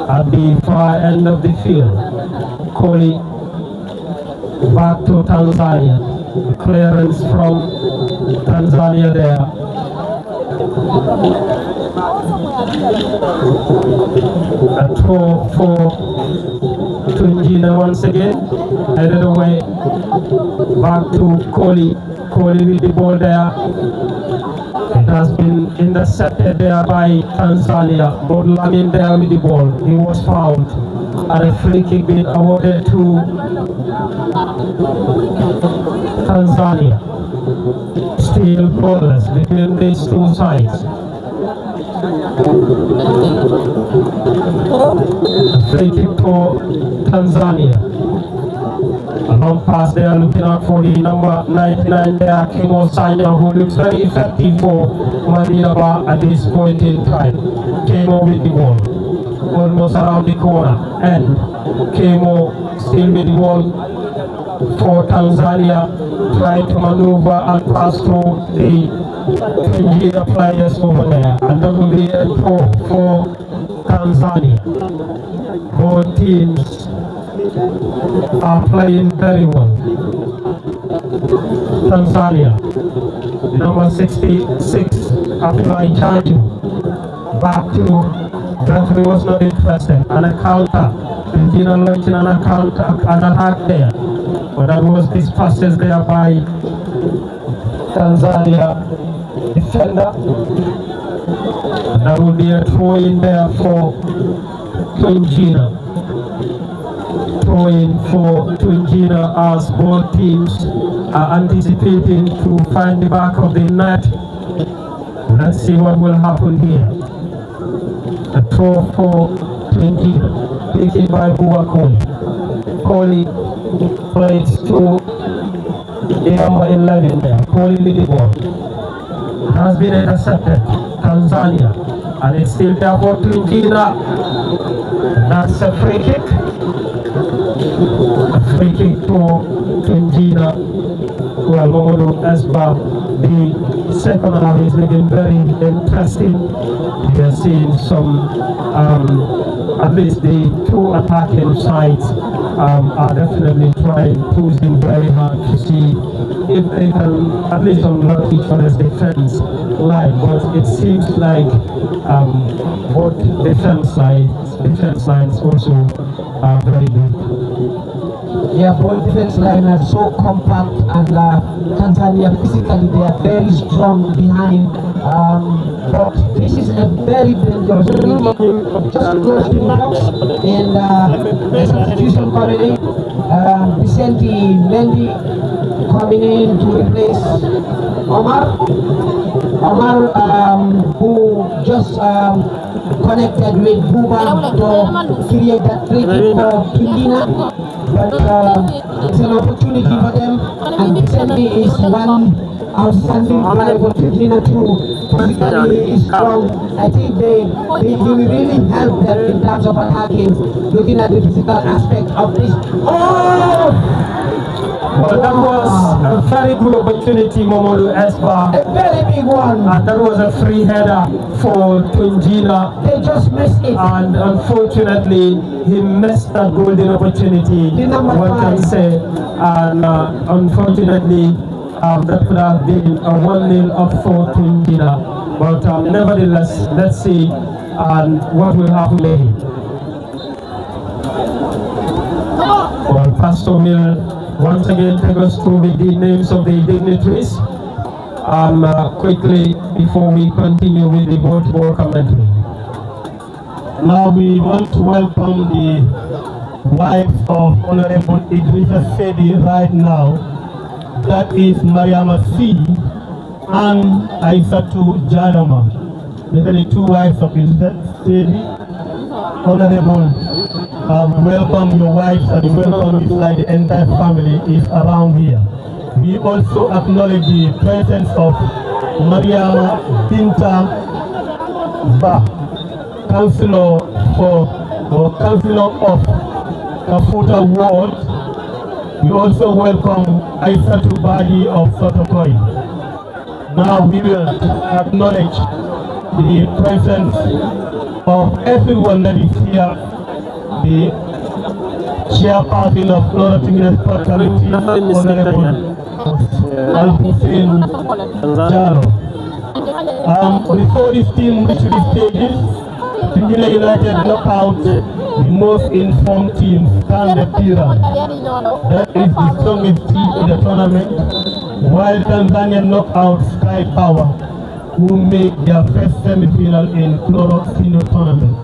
at the far end of the field. Koli back to Tanzania. Clearance from Tanzania there. A throw for Tungina once again, headed away, back to Koli. Koli with the ball there. It has been intercepted there by Tanzania. Bodlamin there with the ball. He was fouled. And a free kick being awarded to Tanzania. Still goalless between these two sides. A free kick for Tanzania. A long pass there, looking out for the number 99 there, Kemo Sanya, who looks very effective for Madinaba at this point in time. Kemo with the ball, almost around the corner, and Kemo still with the ball for Tanzania, trying to maneuver and pass through the Tungina players over there, and that will be a throw for Tanzania. Both teams are playing very well. Tanzania, number 66, Abdullah Jaju, back to referee was not interested, and a counter. Tungina launching an attack there, but that was dispassed there by Tanzania defender. And that will be a throw in there for Tungina. Throw in for Tungina as both teams are anticipating to find the back of the net. Let's see what will happen here. A throw for Tungina, taken by Bua Koli. Koli plays to the number 11 there. Koli with the ball. Has been intercepted. Tanzania. And it's still there for Tungina. That's a free kick. A free kick for Tungina. Well, Momodu Esba, the second half is looking very interesting. We are seeing some, at least the two attacking sides are definitely pushing very hard to see if they can at least unlock each other's defense line. But it seems like both defense lines also are very good. Yeah, both defense line are so compact, and Tanzania physically they are very strong behind. But this is a very dangerous game. Just close to the box, and the substitution coming in. Vicente Mendy coming in to replace Omar, who just connected with Buba to create that free kick for Tungina. But it's an opportunity for them, and Vicente is one outstanding player for Tungina too. Physically is strong. I think he will really help them in terms of attacking, looking at the physical aspect of this. Oh! Well, that was a very good opportunity, Momodu Esba. A very big one. And that was a free header for Tungina. They just missed it. And unfortunately, he missed that golden opportunity, one can say. And unfortunately, that could have been a 1-0 up for Tungina. But nevertheless, let's see what will happen later. Well, Pastor Mill once again take us through with the names of the dignitaries quickly before we continue with the board commentary. Now we want to welcome the wife of Honorable Edrisa Saidy right now. That is Mariama C. and Aisatu Janama. These are the two wives of Edrisa Saidy. Honorable, welcome your wives and welcome the entire family is around here. We also acknowledge the presence of Mariama Binta Ba, Councillor of Kafuta Ward. We also welcome Aisatu Badi of Sotokoi. Now we will acknowledge the presence of everyone that is here, the Chairperson of Kuloro Tungina Sport Committee, Honorable Al-Hussein Jaro. Before this team reached the stages, Tungina United knocked out the most informed team, Stand Pira. That is the strongest team in the tournament, while Tanzania knocked out Sky Power, who made their first semi-final in Kuloro Senior Tournament.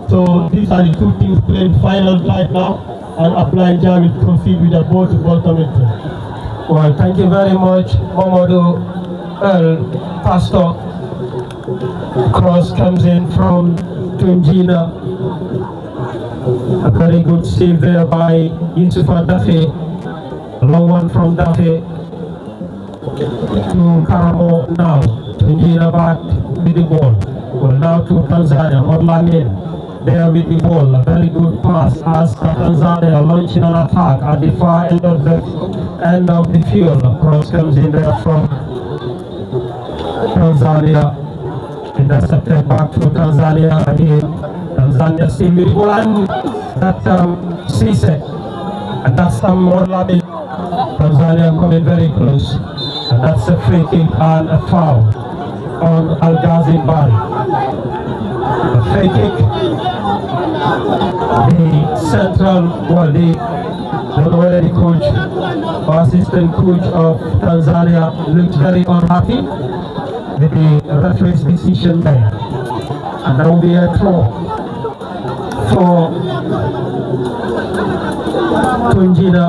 So these are the two teams playing finals right now, and Applying Jar will proceed with the ball-to-ball committee. Well, thank you very much, Momodu Pastor. Cross comes in from Tungina. A very good save there by Yusufa Dafe. A long one from Dafe to Karamo now. Tungina back with the ball. Well, now to Tanzania, Orlamin. There with the ball, a very good pass as Tanzania launching an attack at the far end of the field. Cross comes in there from Tanzania. Intercepted back to Tanzania again. Tanzania still with the ball, and that Cisse, and that's Orlamin. Tanzania coming very close, and that's a free kick and a foul on Al-Ghazi Bari. A free kick. The central, well, the coach or assistant coach of Tanzania looked very unhappy with the referee's decision there. And there will be a throw for Tungina.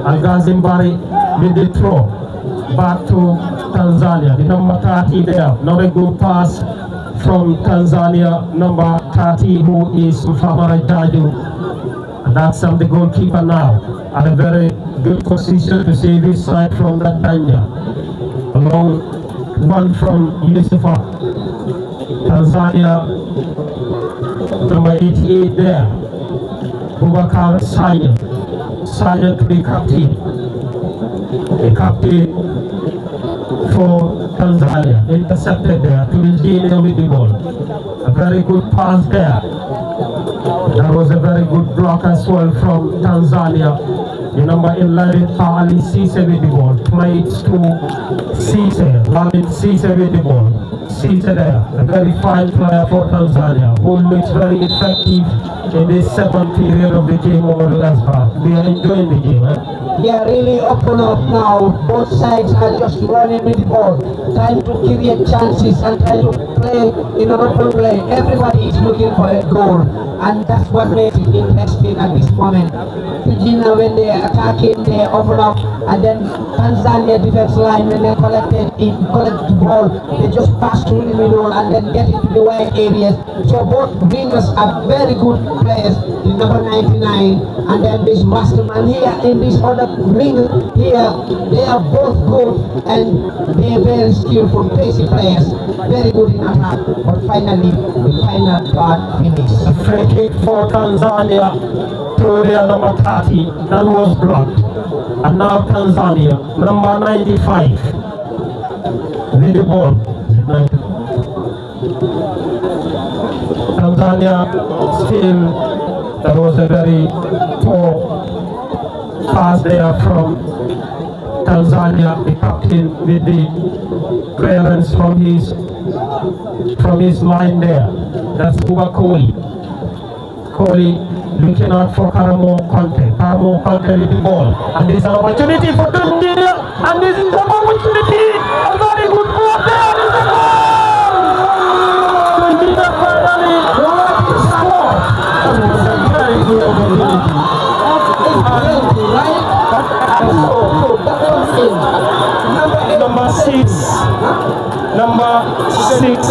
Al-Ghazi Bari with the throw back to Tanzania. The number 30 there, not a good pass from Tanzania, number 30, who is Mfama Jaju. And that's the goalkeeper now, at a very good position to save his side from that danger. A long one from Yusufa. Tanzania, number 88 there, Bubakar Sergeant to the captain for Tanzania, intercepted there to Tungina with the ball. A very good pass there. That was a very good block as well from Tanzania. The number 11, Ali Cisse with the ball. Played to Cisse, Lamin Cisse with the ball. Cisse there, a very fine player for Tanzania, who looks very effective in this second period of the game over the last half. We are enjoying the game, eh? They are really open up now. Both sides are just running with the ball, trying to create chances and trying to play in an open play. Everybody is looking for a goal, and that's what makes it interesting at this moment. Tungina, when they are attacking, they open up, and then Tanzania defense line, when they collect the ball, they just pass through the middle and then get into the wide areas. So both wingers are very good players. The number 99, and then this masterman here in this other ring here, they are both good and they are very skillful, basic players, very good in attack. But finally, the final part finished. A free kick for Tanzania to their number 30, that was blocked. And now Tanzania, number 95, with the ball. Tanzania still, that was a very poor pass there from Tanzania, the captain with the clearance from his line there. That's Uba Kohli looking out for Karamo Conte with the ball, and this is an opportunity for Tungina, and this is an opportunity, a very good ball there, this is a goal! Tungina finally scored. That was a very good opportunity. Number six,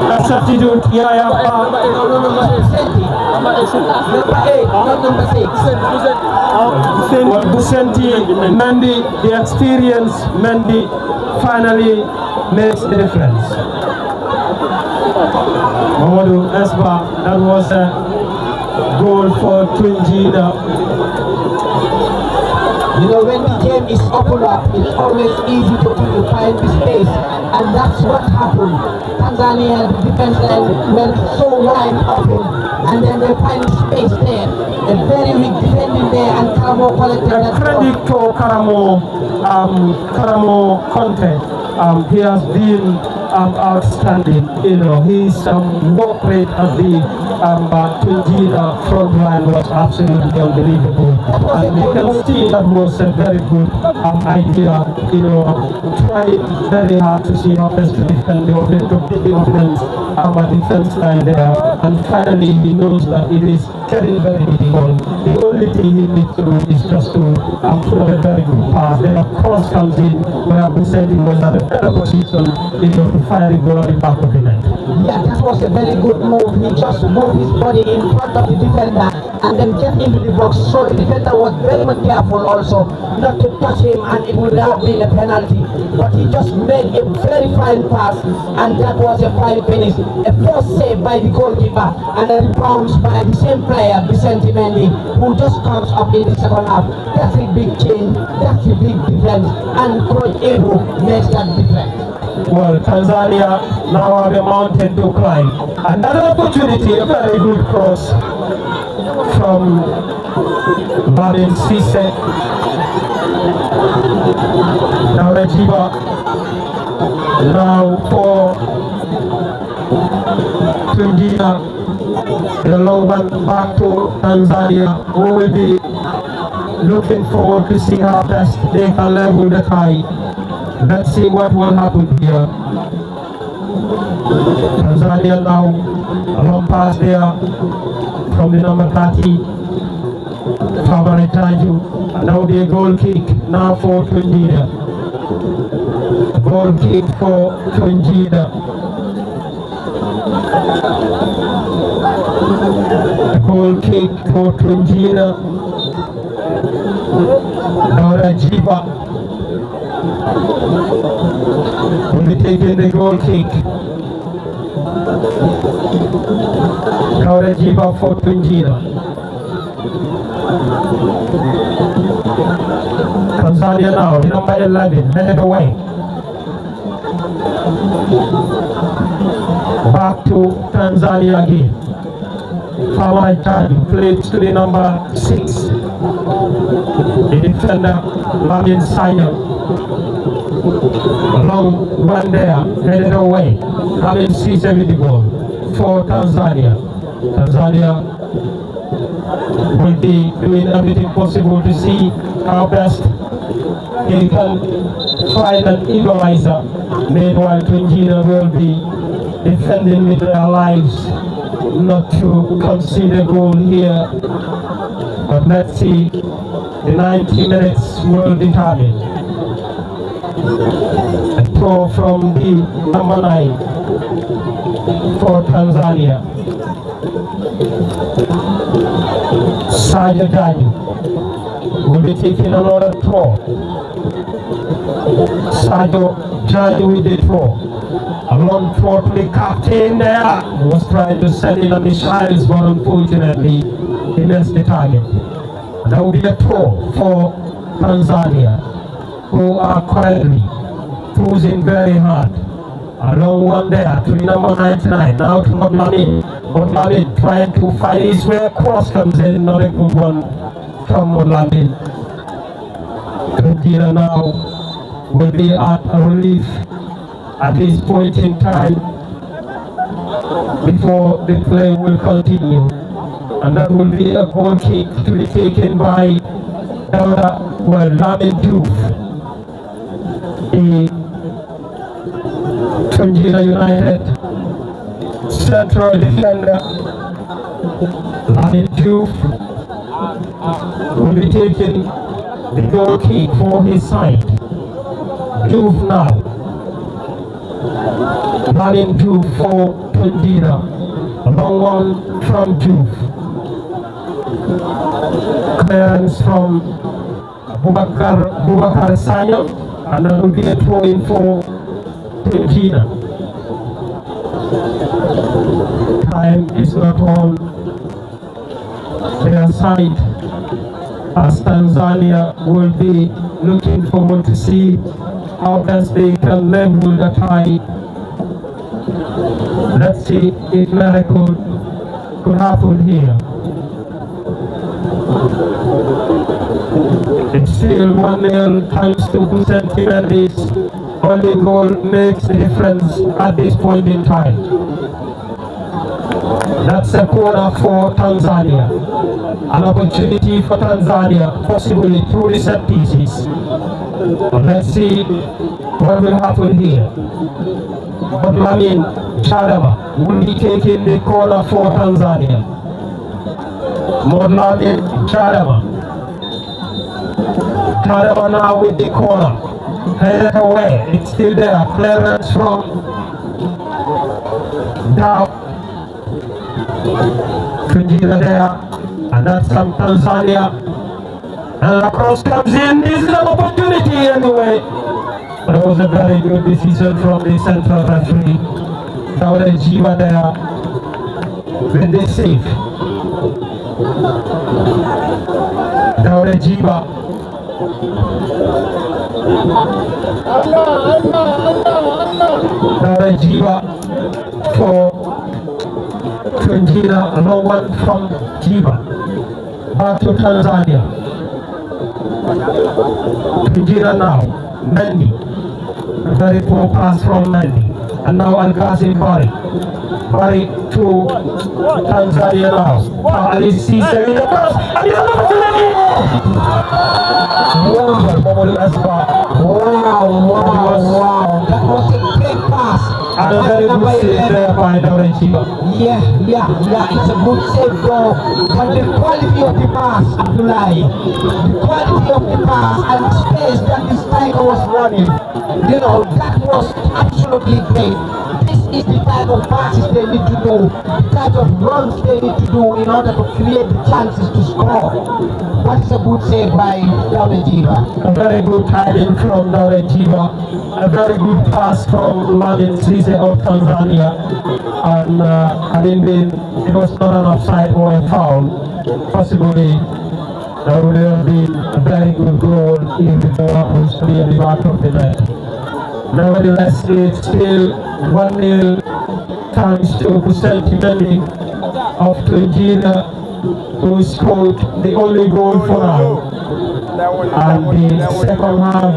a substitute, Yaya Number 8, not number 6. Busenti, Mendy, the experience, Mendy finally makes the difference. Mamadou Esba, that was a goal for Tungina. You know, when the game is open up, it's always easy to find the space, and that's what happened. Tanzania defense line went so wide open, and then they find space there. A very weak defending there, and Karamo collected that ball. Credit to Karamo Conte. He has been outstanding. You know, his work rate at the Tungina front line was absolutely unbelievable. And you can see that was a very good idea. You know, try very hard to see how best to defend the offense, to beat the offense, our defense line there. And finally, he knows that it is very, very difficult. The only thing he needs to do is just to put up a very good pass. Then a cross comes in, where we said he was at a better position, you know, to fire the ball at the back of the net. Yeah, that was a very good move. He just moved his body in front of the defender and then get into the box. So the defender was very much careful also not to touch him, and it would have been a penalty. But he just made a very fine pass, and that was a fine finish. A first save by the goalkeeper, and then bounced by the same player, Vicente Mendy, who just comes up in the second half. That's a big change, that's a big difference, and Coach Ebu makes that difference. Well, Tanzania now have a mountain to climb. Another opportunity, a very good cross from Babin Sise. Now Rajiva, now for Tungina. The long one back to Tanzania, who will be looking forward to see how best they can level the tie. Let's see what will happen here. Tanzania now, a long pass there from the number 30, Favaretaju, and now the goal kick now for Tungina. Goal kick for Tungina. Goal kick for Tungina. Now Rajiva will be taking the goal kick. Now Rajiva for Tungina. Tanzania now, the number 11, headed away. Back to Tanzania again. Favaretaju plays to the number 6. The defender, Lamin Sanya. Long run there, headed away. Lamin sees every ball for Tanzania. Tanzania will be doing everything possible to see how best they can find an equalizer. Meanwhile, Tungina will be defending with their lives not to concede a goal here. But let's see, the 90 minutes will determine. A throw from the number 9 for Tanzania. Sadio Jaju will be taking another throw. Sadio Jaju with the throw. A long throw to the captain there. He was trying to send in a missiles, but unfortunately he missed the target. That will be a throw for Tanzania, who are currently cruising very hard. A long one there to the number 99. Now to Modlamin. Modlamin trying to find his way across, comes in, not a good one from Modlamin. Tungina now will be at a relief at this point in time before the play will continue, and that will be a goal kick to be taken by Lamin Diouf, the Tungina United central defender. Lamin Diouf will be taking the goal kick for his side. Diouf now. Lamin Diouf for Tungina. A long one from Diouf. Clearance from Bubakar Sanya, and that will be a throw in for Tungina. Time is not on their side. as Tanzania will be looking forward to see how best they can level the tie. Let's see if miracle could happen here. It's still 1-0 thanks to Vicente. Only goal makes the difference at this point in time. That's a corner for Tanzania. An opportunity for Tanzania, possibly through the set pieces. Let's see what will happen here. But Lamin Chadaba will be taking the corner for Tanzania. Lamin Chadaba. Chadaba now with the corner. Headed away, it's still there. Clearance from down. Tungina there, and that's from Tanzania. And the cross comes in. This is an opportunity anyway. But it was a very good decision from the central referee. Daure Jiva there with the save. Daure Jiva. Daure Jiva for Tungina, no one from Jiva. Back to Tanzania. Tungina now, Mendy. A very poor pass from Mendy. And now Al-Ghazi Bari. Bari to Tanzania now. Ali Cisse in the pass. And the opportunity! Wow. That was a great pass. And a very good save there by Daure Jiva. Yeah, it's a good save though. But the quality of the pass, Abdullahi, the quality of the pass and the space that this tiger was running, you know, that was absolutely great. This is the type of passes they need to do, the type of runs they need to do in order to create the chances to score. That is a good save by Daure Jiva. A very good timing from Daure Jiva. A very good pass from Lamin Cisse of Tanzania. And having been, it was not an offside or a foul, possibly there would have been a very good goal if the ball was clear the back of the net. Nevertheless, it's still 1-0 thanks to Vicente of Tungina, who scored the only goal for now. And the second half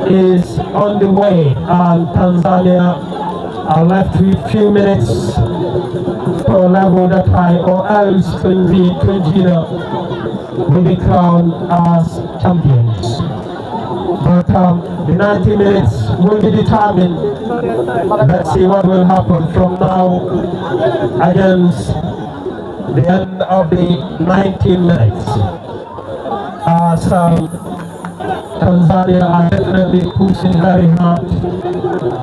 is on the way, and Tanzania are left with few minutes for level the tie, or else Tungina will be crowned as champions. But the 90 minutes will be determined. Let's see what will happen from now against the end of the 90 minutes. Tanzania are definitely pushing very hard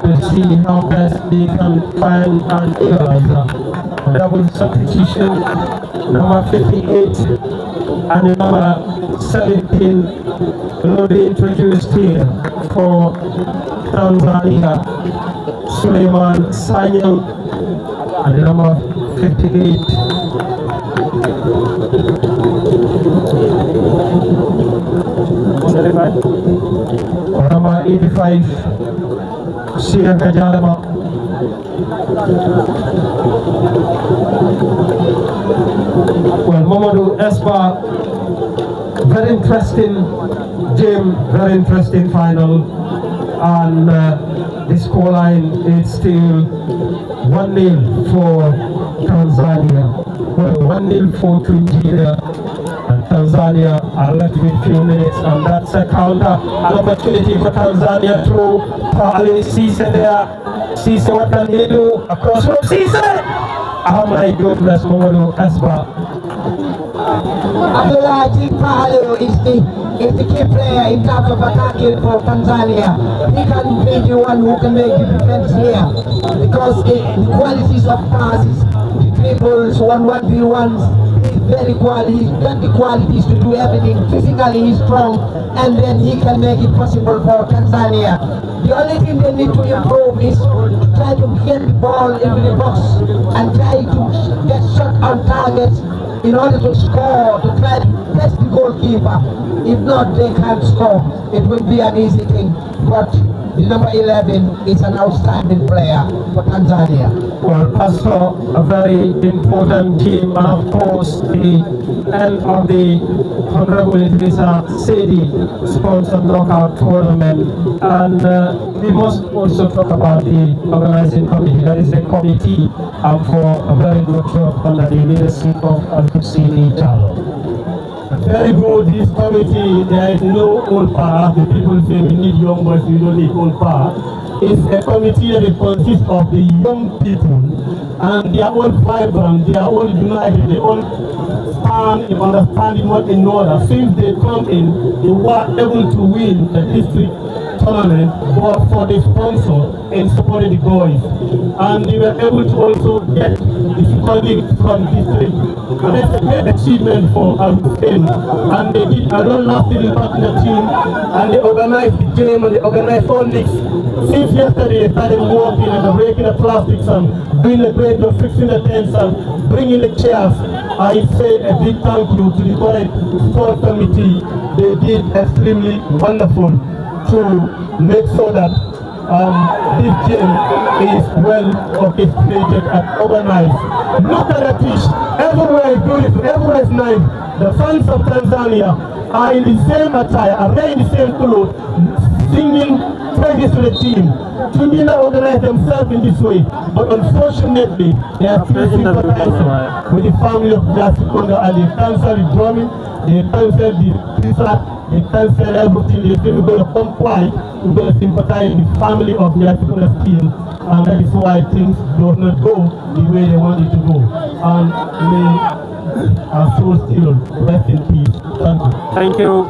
to see how best they can find and utilize a double substitution. Number 58 and number 17 will be introduced here for Tanzania. Suleiman Sanyang and number 58. Number 85, Sia Kajalama. Well, Mamadou Esba, very interesting game, very interesting final, and the scoreline is still 1-0 for Tanzania. Well, 1-0 for Tungina. And Tanzania are left with few minutes, and that's a counter, an opportunity for Tanzania through Ali Cisse there. Cisse, what can he do? Across from Cisse! Oh my goodness, Mamadou Esba. Abdullahi Pahalu is the key player in terms of attacking for Tanzania. He can be the one who can make the defense here, because the qualities of passes, the dribbles, 1-1v1s, very quality, he's got the qualities to do everything. Physically he's strong, and then he can make it possible for Tanzania. The only thing they need to improve is to try to get the ball into the box and try to get shot on target in order to score, to try to test the goalkeeper. If not, they can't score. It will be an easy thing. But the number 11 is an outstanding player for Tanzania. Well, also a very important team, and of course the end of the Hon Edrisa Saidy sponsored knockout tournament. And we must also talk about the organizing committee. There is a committee for a very good job under the leadership of Al-Husseini Jalo. Very good, this committee, there is no old power. The people say we need young boys, we don't need old power. It's a committee that consists of the young people, and they are all vibrant, they are all united, they all stand in understanding one another. Since they come in, they were able to win the district tournament, but for the sponsor and supported the boys. And they were able to also get the colleagues from district. And it's a great achievement for them. And they did a long-lasting impact in the team, and they organized the game and they organized all leagues. Since yesterday, they started working and breaking the plastics and doing the break, fixing the tents and bringing the chairs. I say a big thank you to the current sport committee. They did extremely wonderful to make sure that this game is well orchestrated and organized. Look at the pitch. Everywhere is beautiful, everywhere is nice. The fans of Tanzania are in the same attire, are wearing the same clothes, singing praises to the team. Tungina organized themselves in this way, but unfortunately, they are still sympathizing with the family of Jasikunda, and they cancel the drumming, they cancel the pizza, they cancel everything. They say we're going to comply, we're going to sympathize with the family of Jasikunda's team, and that is why things do not go the way they want it to go. And may our soul still rest in peace. Thank you. Thank you.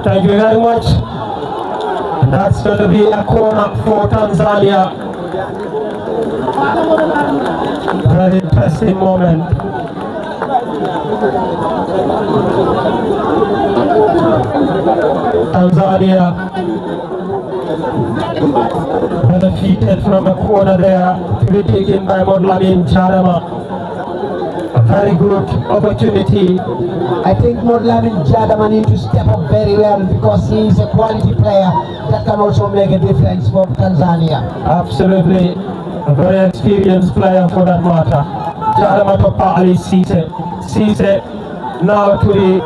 Thank you very much. That's going to be a corner for Tanzania. Very interesting moment. Tanzania benefited from a corner there to be taken by Modlamin Chadama. A very good opportunity. I think Modlamin Jadama needs to step up very well because he is a quality player that can also make a difference for Tanzania. Absolutely. A very experienced player for that matter. Jadama to Ali Cisse. Cisse now to the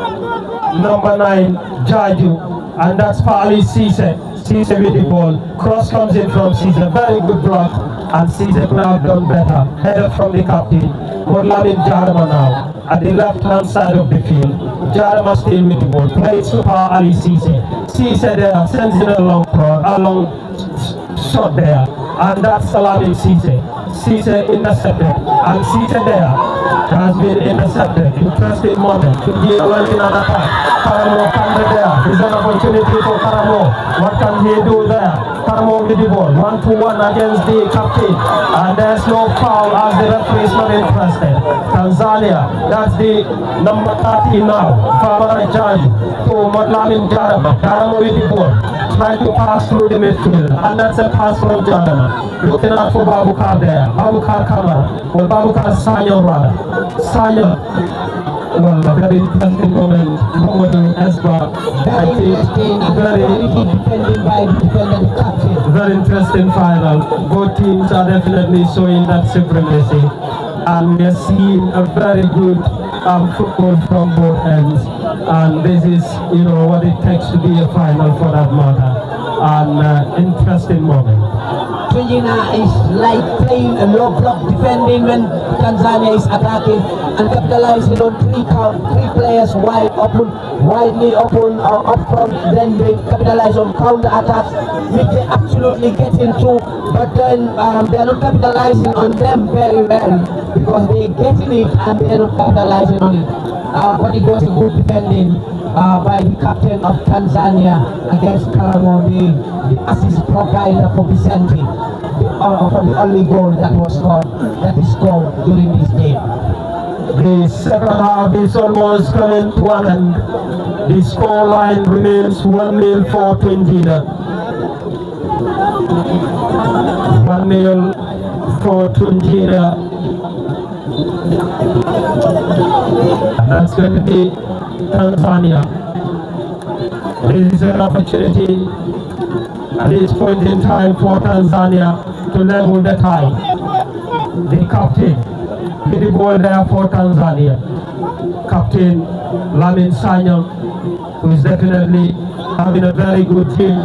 number 9, Jaju. And that's Ali Cisse. Cisse with the ball. Cross comes in from Cisse. Very good block. And Cisse could have done better. Header from the captain. Modlamin Jadama now at the left-hand side of the field. Jadama still with the ball. Plays to Ali Cisse. Cisse there sends in a long shot there. And that's Salamin Cisse. Cisse intercepted. And Cisse there has been intercepted. Interesting moment. To be running an attack. Karamo Kandre there. There's an opportunity for Karamo. What can he do there? Karamo with the ball. 1-1 against the captain. And there's no foul as the referee is not interested. Tanzania, that's the number 13 now. Farmana Jaju to Modlamin Jadama. Jadama with the ball. Trying to pass through the midfield. And that's a pass from Jadama. Looking out for Babukar there. Babukar Kamara. Well, Babukar Sanya rather. Sanya. Well, a very interesting moment. Very interesting final. Both teams are definitely showing that supremacy. And we are seeing a very good football from both ends. And this is, what it takes to be a final for that matter. An interesting moment. Tungina is like playing a low block defending when Tanzania is attacking and capitalizing on three players widely open up front. Then they capitalize on counter attacks, which they absolutely get into. But then they are not capitalizing on them very well because they get in it and they are not capitalizing on it. But it was a good defending by the captain of Tanzania against Karamo, the assist provider for Vicente, for the only goal that is scored during this game. The second half is almost coming to an end. The score line remains 1-0 for Tungina. 1-0 for Tungina. And that's going to be Tanzania. This is an opportunity at this point in time for Tanzania to level the tie. The captain with the ball there for Tanzania. Captain Lamin Sanyang, who is definitely having a very good team,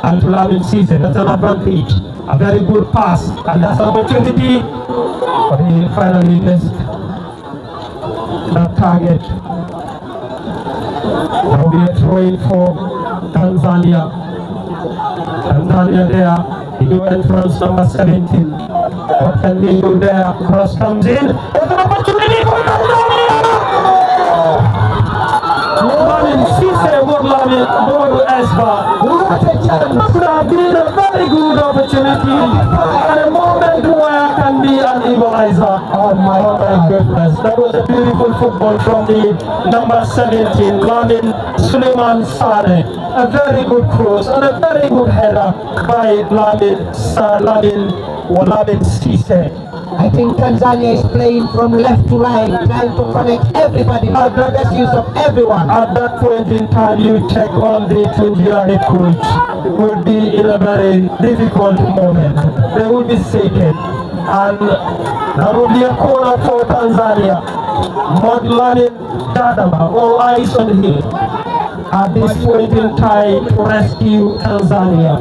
and to Lamin Cisse, that's an advantage. A very good pass, and that's an opportunity, but he finally missed that target. There will be a throw-in for Tanzania. Tanzania there, the new entrance number 17. What can they do there? Cross comes in. There's an opportunity for Tanzania! Lamin Cisse would Lamin Kuloro Esba. Could have been a very good opportunity and a moment where can be an equalizer. Oh my goodness, that was a beautiful football from the number 17, Lamin Suleiman Sane. A very good cross and a very good header by Lamin Cisse. I think Tanzania is playing from left to right, trying to connect everybody, make the best use of everyone. At that point in time, you check on the Tungina head coach. Will be in a very difficult moment. They will be shaken. And that will be a corner for Tanzania. Modlanin Dadama, all eyes on him. At this point in time to rescue Tanzania.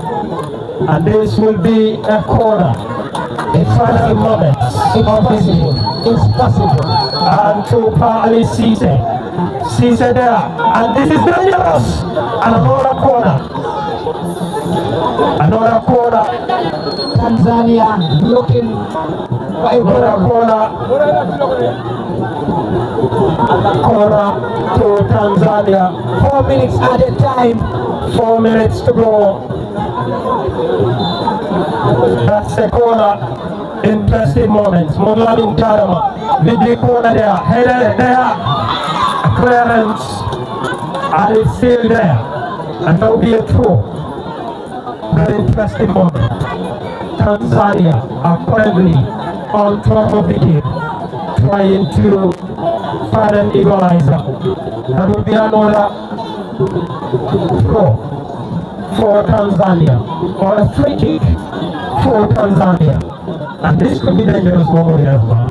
And this will be a corner. The final moment. It's possible. It's possible. And to Ali Cisse. Cisse there. And this is dangerous. And another corner. Another corner. Tanzania looking for a Another corner. Corner to Tanzania. 4 minutes at a time. 4 minutes to go. That's the corner. Interesting moments. Modlamin Jarama with the corner there. Header there. Clearance. And it's still there. And that will be a throw. Very interesting moment. Tanzania are currently on top of the game, trying to find an equalizer. That will be another throw for Tanzania, or a free kick for Tanzania. And this could be dangerous moment as well.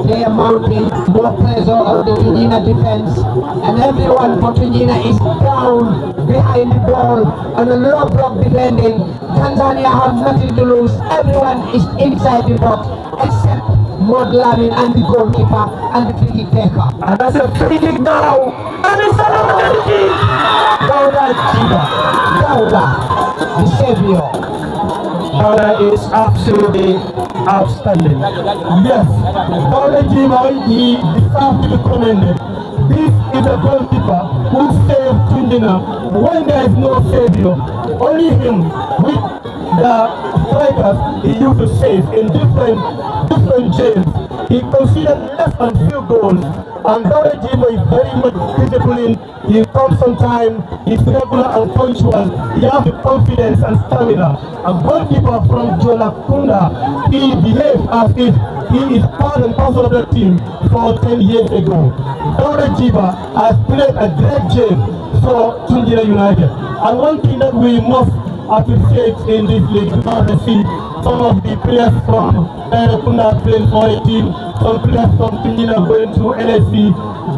They are mounting more pressure on the Tungina defense, and everyone for Tungina is down behind the ball on a low block defending. Tanzania have nothing to lose. Everyone is inside the box except Modlamin and the goalkeeper and the free kick taker. And that's a free kick now. And it's another free kick. Dauda, the savior. Dauda is absolutely outstanding. Yes, Dauda Jima, he deserves to be commended. This is a goalkeeper who saved Tungina when there is no savior. Only him with the strikers he used to save in different games. He conceded less than few goals, and Dauda Jima is very much disciplined. He comes on time, he's regular and punctual, he has the confidence and stamina. A goalkeeper from Jolakunda, he behaves as if he is part and parcel of the team for 10 years ago. Dauda Jima has played a great game for Tungina United. And one thing that we must appreciate in this league, because we see some of the players from Jolakunda playing for a team, some players from Tungina going to LSC,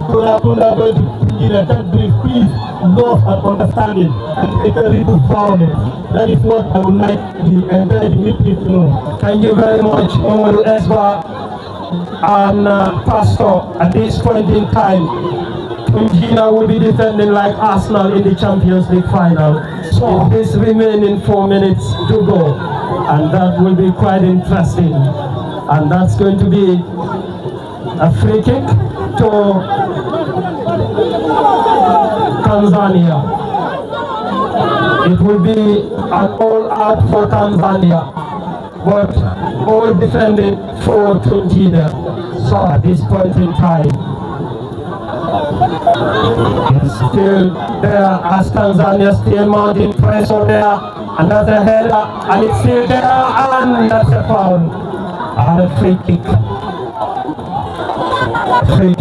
Jolakunda going to Tungina. That brings peace, love and understanding, and a terrible violence. That is what I would like the entire community to know. Thank you very much, Hon Esba and Pastor. At this point in time, Tungina will be defending like Arsenal in the Champions League final. So this remaining 4 minutes to go, and that will be quite interesting. And that's going to be a free kick to Tanzania. It will be an all-out for Tanzania, but all defended for Tungina. So at this point in time, it's still there as Tanzania still mounting pressure there, and that's a header, and it's still there, and that's a foul, and a free kick. Free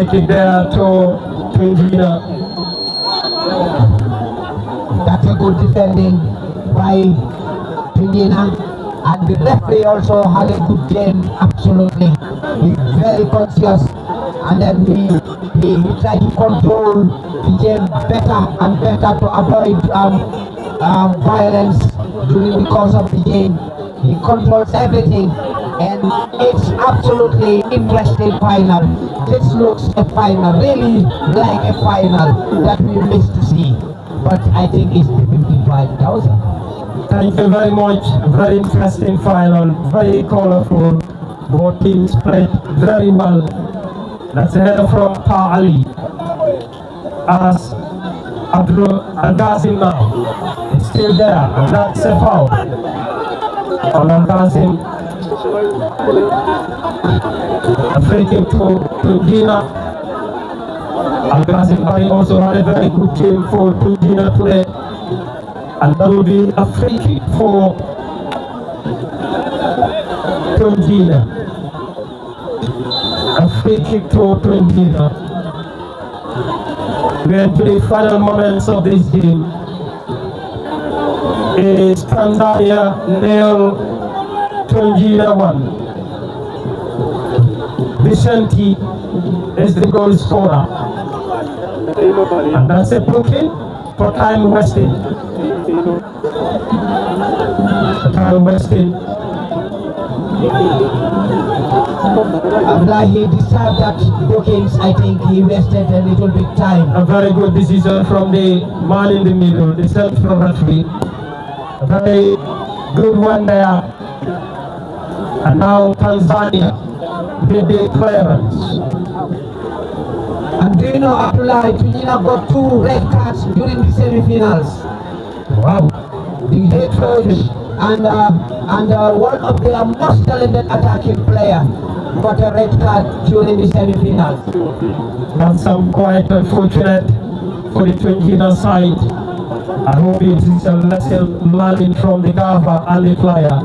kick there to Tungina. That's a good defending by Tungina, and the referee also had a good game. Absolutely, he's very conscious, and then he tried to control the game better and better to avoid violence during the course of the game. He controls everything, and it's absolutely interesting final. This looks a final, really like a final that we missed to see. But I think it's 55,000. Thank you very much. Very interesting final, very colorful. Both teams played very well. That's a header from Pa Ali. As Abdul Al-Ghazim now, it's still there, and that's a foul on Al-Ghazim. A free kick to Gina. Al-Ghazim also had a very good game for Tungina today, and that will be a free kick for Tungina. A free kick to Tungina. We are to the final moments of this game. It is Tanzania 0, Tungina 1. Vicente is the goal scorer. And that's a booking for time wasted. Time wasted. He deserved that bookings. I think he wasted a little bit time. A very good decision from the man in the middle, the central referee. A very good one there. And now Tanzania did the clearance. And do you know, Abdullah, Tungina got 2 red cards during the semi-finals. Wow. The head coach and one of their most talented attacking player got a red card during the semi-finals. That's quite unfortunate for the Tungina side. I hope it is a lesson learning from the Gava and the player.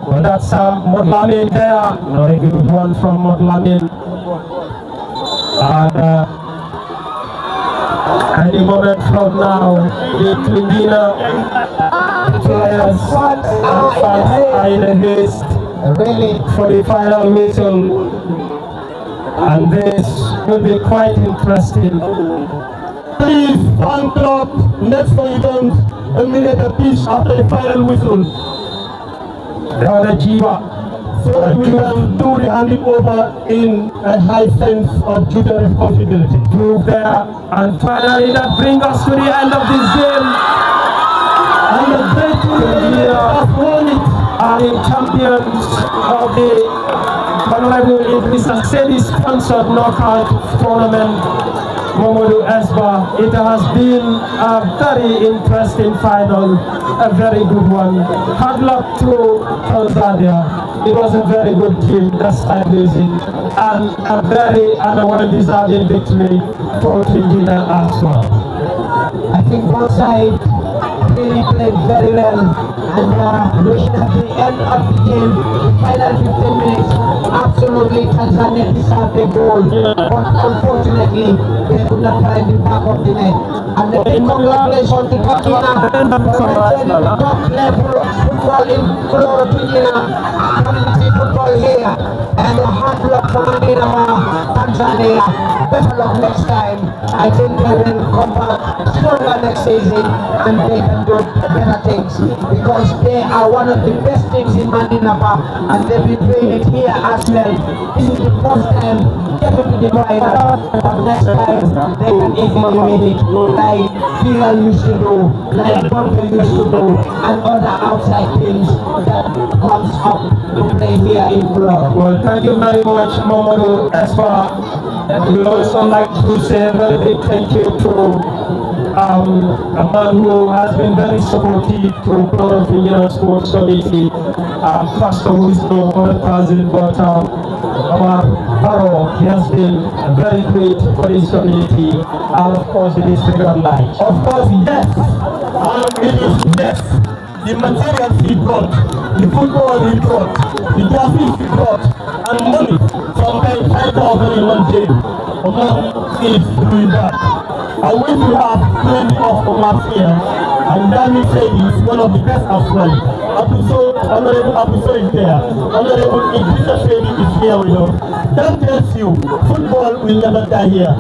Well, that's Modlamin there. Not a good one from Modlamin. And any moment from now, the Tungina players are in a haste for the final whistle, and this will be quite interesting. Please, fan club, next event, a minute apiece after the final whistle, so that we can do the handing over in a high sense of duty and responsibility. Move there, and finally that brings us to the end of this game. And the great Tungina has won it. Are the champions of the Honorable Edrisa Saidy sponsored knockout tournament, Momodu Esba. It has been a very interesting final, a very good one. Hard luck to Tanzania. It was a very good team despite losing, and a very well-deserved victory for Tungina as well. I think both sides really played very well, and looking at the end of the game, the final 15 minutes, absolutely Tanzania deserved the goal, but unfortunately they could not find the back of the net. And the congratulations to Tungina for maintaining the top level of football in Kuloro Tungina community football here, and a hard luck for Tanzania. Better luck next time. I think they will come back stronger next season, and they can do better things, because they are one of the best teams in Mandinapa, and they've been doing it here as well. This is the first time getting to the final, but next time they can easily win it, like Bilal used to do, like Bumper used to do, and other outside teams that comes up to play here in Kuloro. Well, thank you very much, Momodu Esba. We also like to say a very big thank you to a man who has been very supportive to Kuloro Tungina Sports Committee, Pastor who is no other cousin, but our Barrow, he has been very great for this community, and of course the district of life. Of course, yes. It is yes. the materials he brought, the football he brought, the graphics he brought, and money, sometimes 5,000 in one day. Omar is doing that. I wish we have plenty of Omar here, and Dami said he's one of the best as well. Honorable Abuso is there. Honorable Edrisa Saidy is here with us. That tells you, football will never die here.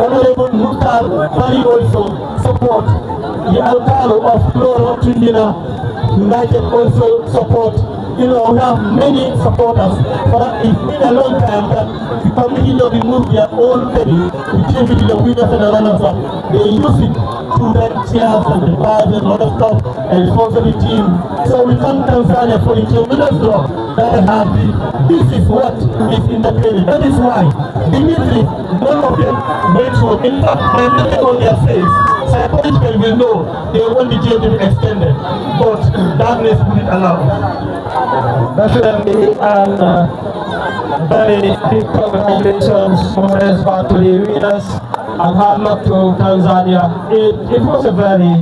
Honorable Mukhtar Bali also support. The Alcalo of Kuloro Tungina United also support. You know, we have many supporters, but it's been a long time that the committee of remove their own penny to change the winners and the runners-up. They use it to their chairs and the bars and other stuff and sponsor the team. So we come Tanzania for the tremendous draw that they have. This is what is in the penny. That is why immediately none of them went to, in fact, they look on their face. Psychologically we know they want the jail to be extended, but darkness wouldn't allow. Definitely, and very big congratulations for to the winners, and hard luck to Tanzania. It was a very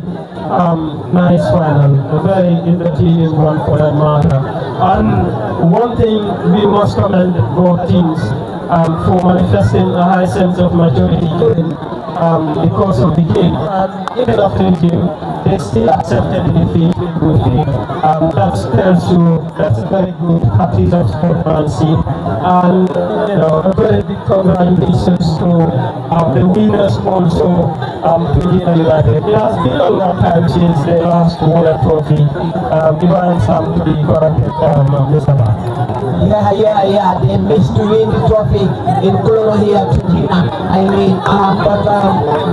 nice final, a very entertaining one for that matter. And one thing we must commend both teams for manifesting a high sense of majority because of the game. And even after the game, they still accepted the defeat in good faith. That tells you that's a very good practice of sportsmanship. And you know, a very big congratulations to the winners also, Tungina United. It has been a long time since they last won a trophy. Divine Sam to be corrected, Mr. Yeah. They missed to win the trophy in Kuloro here, Tungina. I mean, but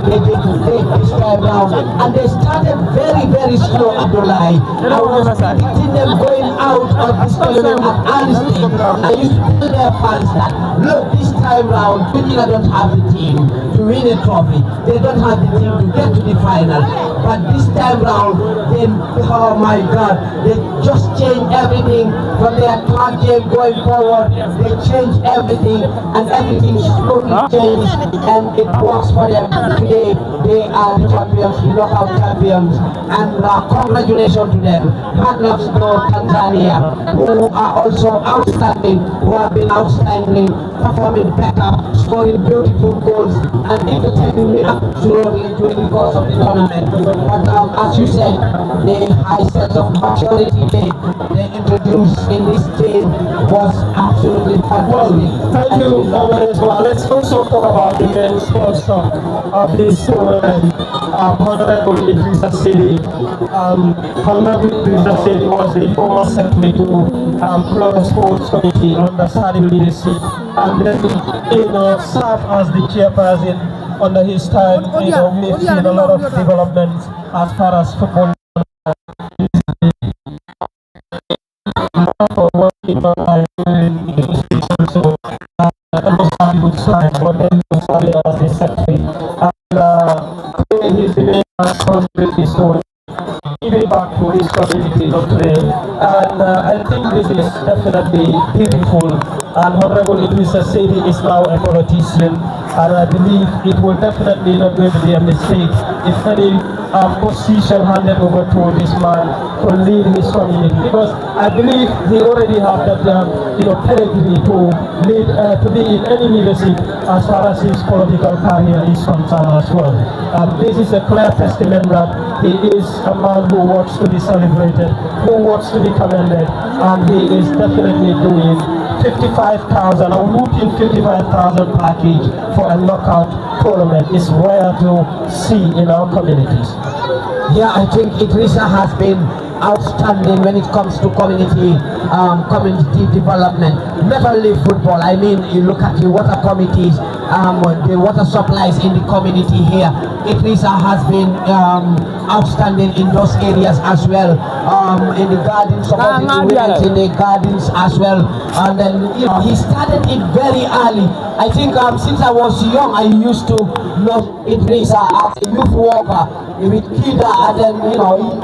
they did great this time round, and they started very slow, Abdullah. I was predicting them going out of this tournament at honesty. I used to tell their fans that, look, this time round, Tungina don't have the team to win a trophy. They don't have the team to get to the final. But this time round, oh my God, they just changed everything from their third game going forward. They changed everything, and everything slowly changed, and it works for them. Today, they are the champions, the knockout champions, and congratulations to them. Hard luck to Tanzania, who are also outstanding, who have been outstanding, performing better, scoring beautiful goals, and entertaining me absolutely during the course of the tournament. But as you said, the high sense of maturity they introduced in this team was absolutely fantastic. Thank you, as well. Let's also talk about the men's sports of this tournament. Honorable Edrisa Saidy. Honorable Edrisa Saidy was the former secretary to Kuloro Sports Committee under Sadi leadership, and then served as the chairperson under his time. We've seen a lot of developments as far as football. For working on so that was a good sign, but then he was started as the secretary, and he's been responsibility so giving back to his community of today, and I think this is definitely beautiful. And Honorable Edrisa Saidy is now a politician, and I believe it will definitely not going to be a mistake if any position handed over to this man to lead his community, because I believe he already have that pedigree to lead to be in any leadership as far as his political career is concerned as well. This is a clear testament that he is a man who wants to be celebrated, who wants to be commended, and he is definitely doing 55,000, a whooping 55,000 package for a knockout tournament is rare to see in our communities. Yeah, I think Edrisa has been outstanding when it comes to community development. Never leave football. I mean, you look at the water committees, the water supplies in the community here. Edrisa has been outstanding in those areas as well. In the gardens, supporting the women in the gardens as well. And then he started it very early. I think since I was young, I used to know Edrisa as a youth worker with Kida, and then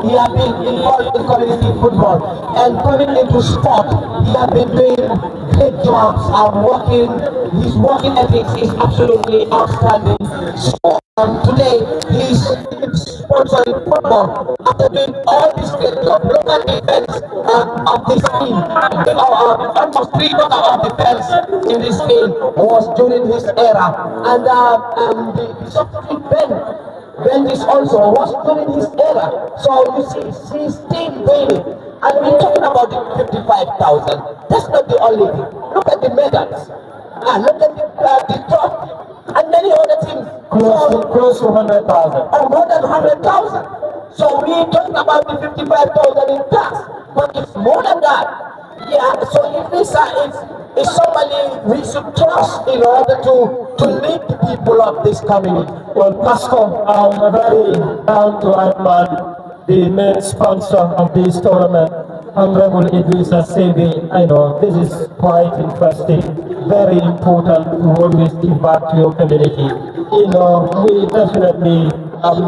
he had been involved in community football, and coming into sport, he has been doing great jobs and his working ethics is absolutely outstanding. So today he's sponsoring in football, after doing all these local events of this team, almost 3/4 of the defense in this team was during his era. And the substitute Ben is also was during his era. So you see, he's still doing it. And we're talking about the 55,000. That's not the only thing. Look at the medals. Look at the trophy. And many other things. Close to 100,000. Or more than 100,000. So we're talking about the 55,000 in tax. But it's more than that. Yeah, so if this is somebody we should trust in order to lead the people of this community. Well, Pastor, a very down-to-earth man, the main sponsor of this tournament, Honorable Edrisa Saidy. I know this is quite interesting, very important to always give back to your community. You know, we definitely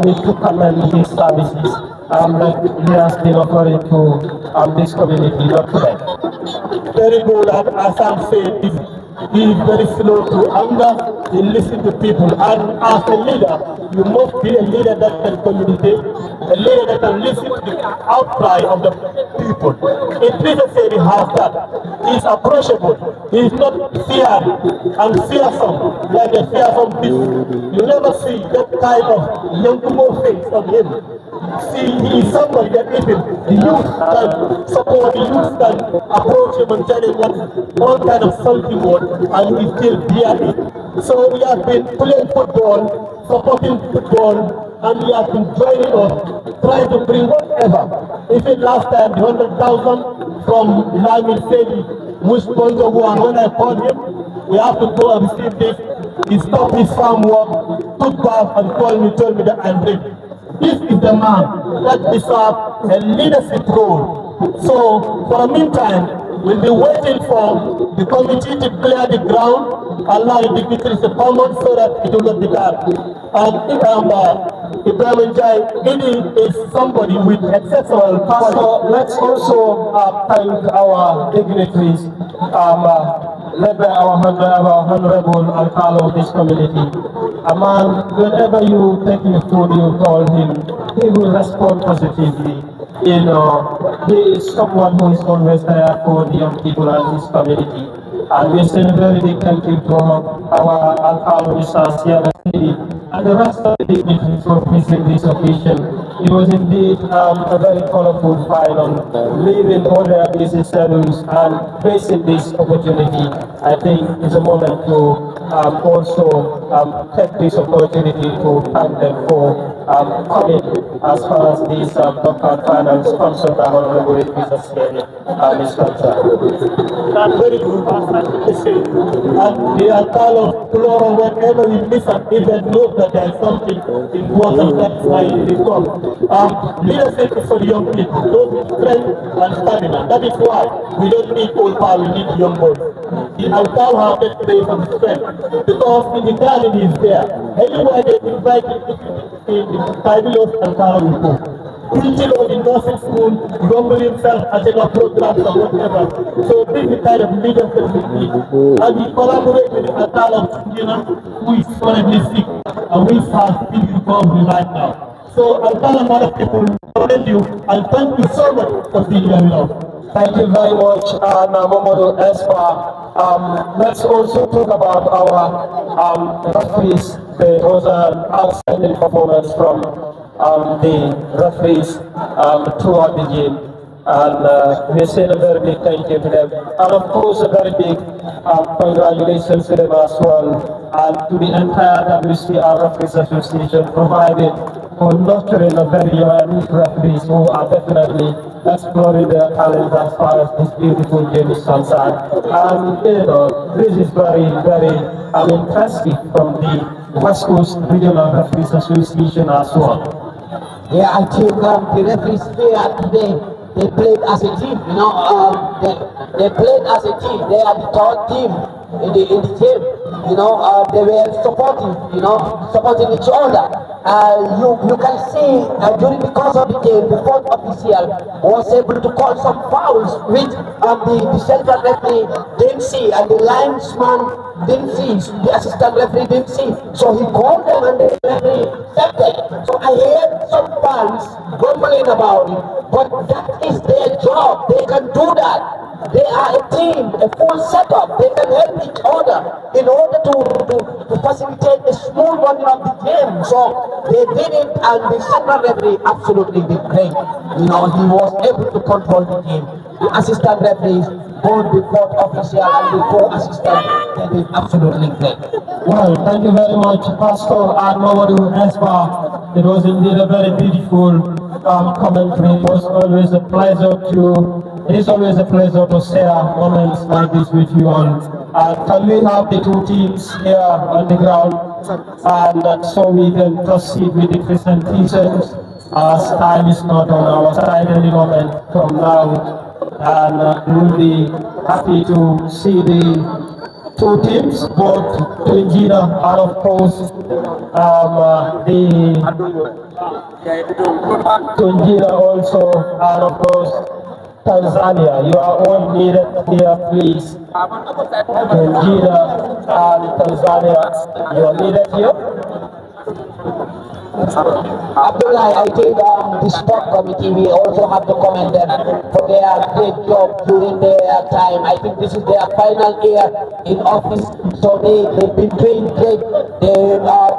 need to commend his services that he has been offering to this community, not today. Very good, and as I'm saying, he is very slow to anger, he listens to people, and as a leader, you must be a leader that can communicate, a leader that can listen to the outcry of the people. Edrisa Saidy has that. He is approachable, he is not feared and fearsome, like a fearsome beast. You never see that kind of young face on him. See, he is somebody that even the youth can support, the youth can approach him and tell him all kind of salty word, and he still bear it. So we have been playing football, supporting football, and we have been joining us, trying to bring whatever. Even last time, the 100,000 from Lamin Saidy, which sponsor one, when I called him, we have to go and receive this. He stopped his farm work, took bath and called me, told me that I'm ready. This is the man that deserves a leadership role. So, for the meantime, we'll be waiting for the committee to clear the ground, allow the dignitaries to come on so that it will not be dark. And Ibrahim Jai is somebody with exceptional Pastor, let's also thank our dignitaries, led by our honorable alcalde of this community. A man, whenever you take him food, you call him, he will respond positively. You know, he is someone who is always there for the young people and his community. And we send a very big thank you to our alcalde, Mr. Saidy, and the rest of the dignitaries for visiting this occasion. It was indeed a very colorful fight on leaving all their busy schedules and facing this opportunity. I think it's a moment to also take this opportunity to thank them for coming as far as this knockout final sponsored by Honorable Edrisa Saidy is concerned. That's very good, and the alcalde of Kuloro, whenever we miss an event, knows that there is something important. That's why they come. Leadership is for the young people, those with strength and stamina. That is why we don't need old power, we need young boys. The alcalde has that place of strength because in the garden is there. Anywhere they invite in the fabulous alcalde will go. Teaching on the nursing school, rumble himself, attending programs or whatever. So this is the kind of leaders that we need. And we collaborate with the alcalde of Tungina, who is currently sick, and we have big recovery right now. So I'll tell a lot of people commend you and thank you so much for being here with us. Thank you very much, Namamodo Espa. Let's also talk about our referees. There was an outstanding performance from the referees throughout the game. And we send a very big thank you to them. And of course, a very big congratulations to them as well. And to the entire WCR Referees Association, providing for nurturing a very young referees who are definitely exploring their talents as far as this beautiful game is concerned. And you know, this is very, very impressive from the West Coast Regional Referees Association as well. Yeah, I think the referees here today, they played as a team, you know, they played as a team. They are the third team in the game, you know, they were supporting each other. You can see during the course of the game, the fourth official was able to call some fouls, which the central referee didn't see, and the linesman didn't see, the assistant referee didn't see. So he called them and the referee stepped there. So I heard some fans grumbling about it, but that is their job. They can do that. They are a team, a full setup. They can help each other in order to facilitate a smooth running of the game. So they did it, and the central referee absolutely did great. You know, he was able to control the game. The assistant referees, both the fourth official and the co-assistant, they did absolutely great. Well, thank you very much, Pastor and Mamadou Esba. It was indeed a very beautiful commentary. It was always a pleasure it is always a pleasure to share moments like this with you all. Can we have the two teams here on the ground, and so we can proceed with the presentations, as time is not on our side any moment from now, and we'll be happy to see the two teams, both Tungina and of course the Tungina also, and of course Tanzania. You are all needed here, please. Tungina and Tanzania, you are needed here. Abdullah, I think the sport committee, we also have to commend them for their great job during their time. I think this is their final year in office, so they've been doing great.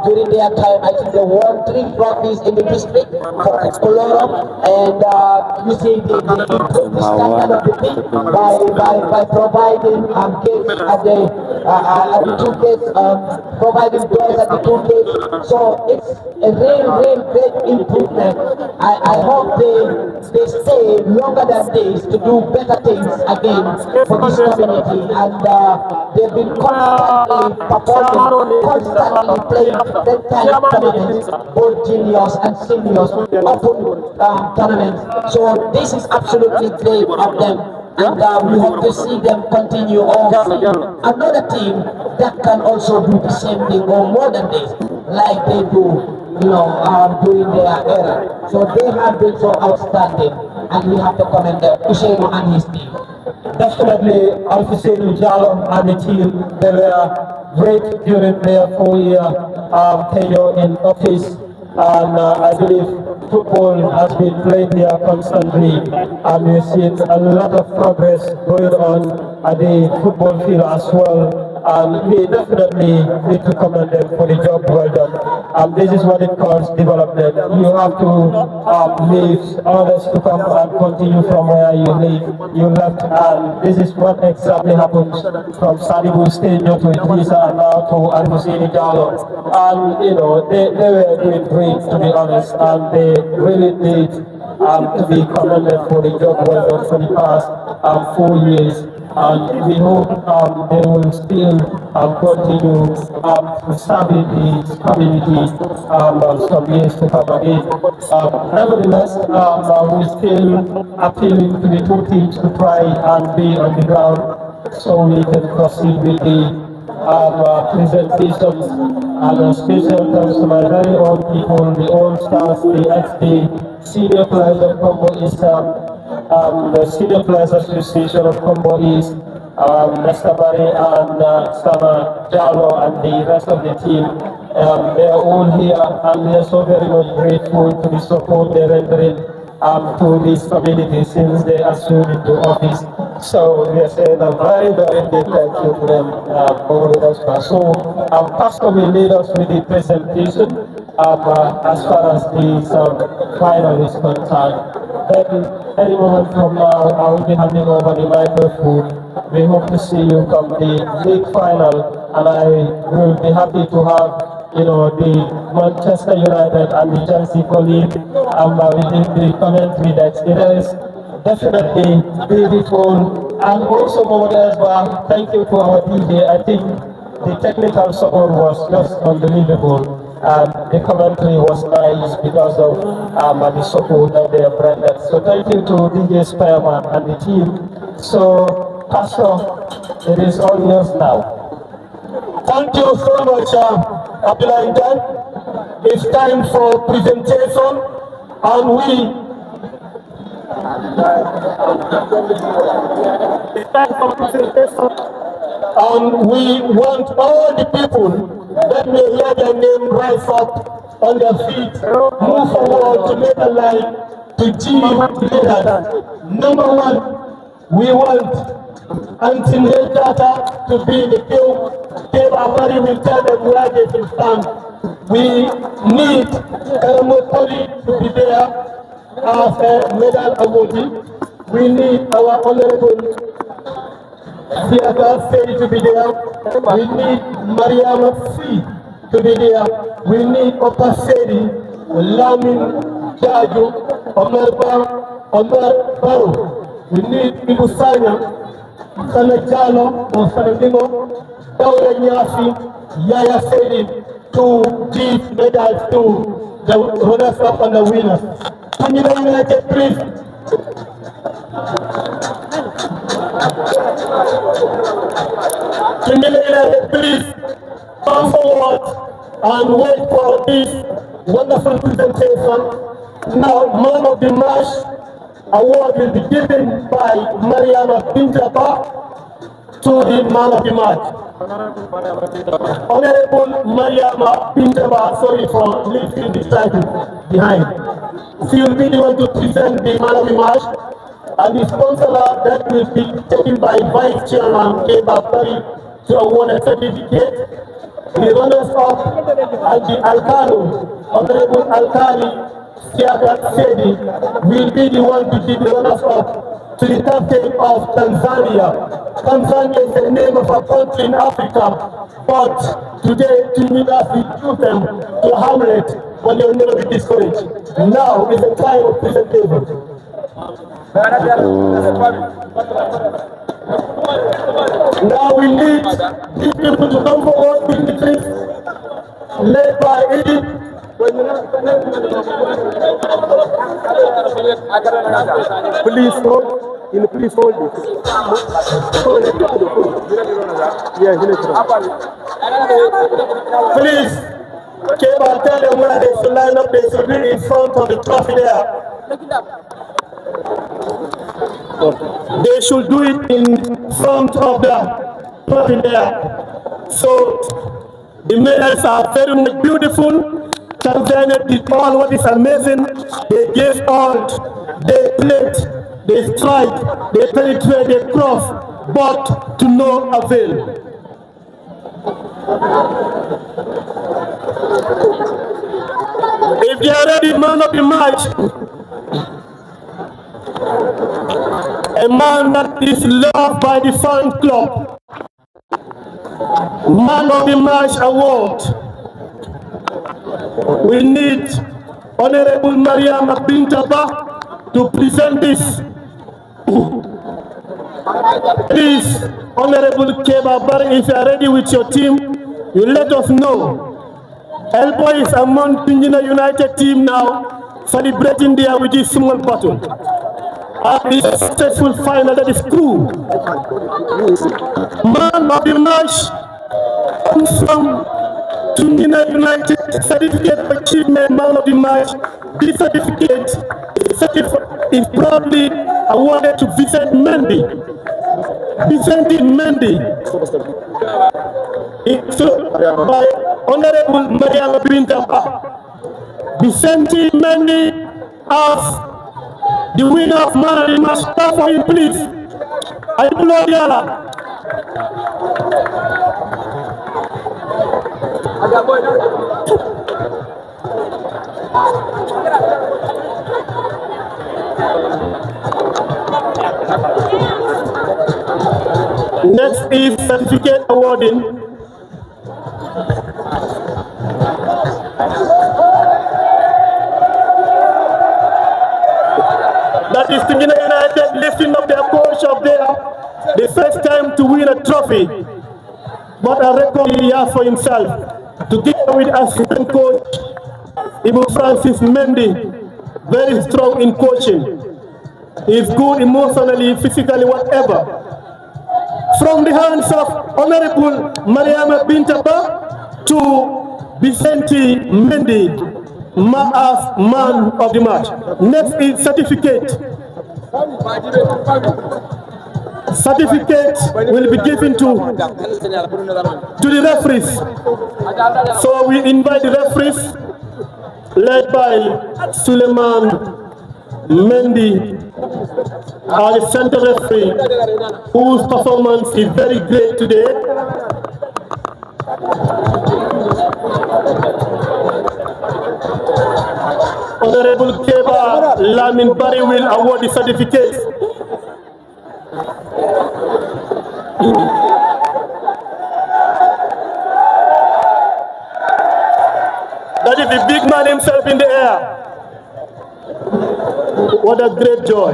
During their time, I think they won 3 trophies in the district for Kuloro, and you see they improved the standard of the team by providing gates at the 2 gates, providing doors at the 2 gates. So it's a real great improvement. I hope they stay longer than this to do better things again for this community, and they've been constantly performing, constantly playing bedtime tournaments, both juniors and seniors, open tournaments. So this is absolutely great of them, and we hope to see them continue on. Another team that can also do the same thing or more than this, like they do, you know, during their era. So they have been so outstanding, and we have to commend them, Ushenu and his team. Definitely, Al-Hussein Jalom and the team, they were great during their 4-year tenure in office, and I believe football has been played here constantly, and we've seen a lot of progress going on at the football field as well. And we definitely need to commend them for the job well done. This is what it calls development. You have to leave others to come and continue from where you left, and this is what exactly happens from Sadibu Stadium to Idrisa and now to Al-Hussein Jallo. And you know, they were doing great, to be honest, and they really need to be commended for the job well done for the past 4 years. And we hope they will still continue serving the community some years to come again. Nevertheless, we're still appealing to the two teams to try and be on the ground so we can proceed with the presentations, and special thanks to my very own people, the old stars, the ex-the senior players of Congo East, the Senior Players Association of Congo East, Mr. Barry and Sama Jalo and the rest of the team. They are all here, and we are so very much grateful to the support they're rendering to this community since they assumed into office. So we are saying a very, very big thank you to them for with us. So Pastor will lead us with the presentation as far as the final is concerned. Then any moment from now, I will be handing over the microphone. We hope to see you come the league final, and I will be happy to have, you know, the Manchester United and the Chelsea colleague within the commentary that it is definitely beautiful. And also, thank you to our DJ. I think the technical support was just unbelievable. The commentary was nice because of the support that they have rendered. So thank you to DJ Spireman and the team. So, Pastor, it is all yours now. Thank you so much, Abdullah. It's time for presentation, and it's time for presentation. And we want all the people that may hear their name rise up on their feet, move forward to make a line to achieve leaders. Number one, we want Antinel Data to be the king. Everybody will tell them where they should stand. We need Karamopoli to be there as a medal awardee. We need our honorable GFF Saidy to be there. We need Mariama C to be there. We need Opa Saidy, Lamin Jaju, Omar Baro. We need Ibu Sanya, Sana Jalo, or Sanadimo, Daura Nyasi, Yaya Saidy to give medals to the runners-up and the winners. Tungina United, please. Please come forward and wait for this wonderful presentation. Now, Man of the Match award will be given by Mariama Bintaba to the Man of the Match. Honorable Mariama Bintaba, sorry for leaving this title behind. She will be the one to present the Man of the Match. And the sponsor that will be taken by Vice Chairman Kebab to award a certificate. The runners-up and the Alcalo, Honorable Alcali Siaga Saidy, will be the one to give the runners-up to the captain of Tanzania. Tanzania is the name of a country in Africa, but today Tungina will them to Hamlet when they will never be discouraged. Now is the time of presentation. Now we need these people to come forward with the trees led by Edith. Please hold. Please hold it. Please, Keba, tell them where they should line up. They should be in front of the trophy there. They should do it in front of the trophy there. So the medals are very much beautiful. Tanzania did all what is amazing. They gave all. They played, they strike, they penetrate, they cross, but to no avail. If they are ready, man of the match, a man that is loved by the fan club, Man of the Match award. We need Honorable Mariama Bintaba to present this. Please, Honorable Keba Barry, if you are ready with your team, you let us know. Elbow is among Tungina United team now, celebrating there with this small bottle. This successful final that is cool. Man of the Match comes from Tungina United, certificate of achievement, Man of the Match. This certificate is proudly awarded to Vincent Mendy. Vicente Mendy. By Honorable Mariama Bintaba. Vicente Mendy as the winner of Man of the Match. Start for him, please. I applaud Yala. Next is certificate awarding. That is Tungina United lifting up their coach up there. The first time to win a trophy. What a record he has for himself. Together with assistant coach Ibu Francis Mendy, very strong in coaching. He's good emotionally, physically, whatever. From the hands of Honorable Mariama Bintaba to Vicente Mendy as Man of the Match. Next is certificate. certificate will be given to the referees. So we invite the referees, led by Suleiman Mendy, our center referee, whose performance is very great today. Honorable Keba Lamin Bari will award the certificate. That is the big man himself in the air. What a great joy.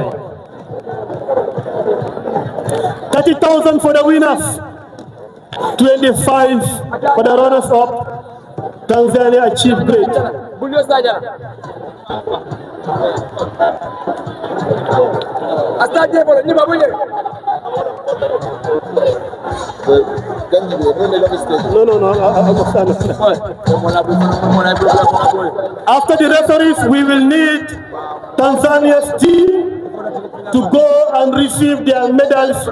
30,000 for the winners, 25 for the runners-up. Tanzania achieved great. No, I understand. After the referees, we will need Tanzania's team to go and receive their medals,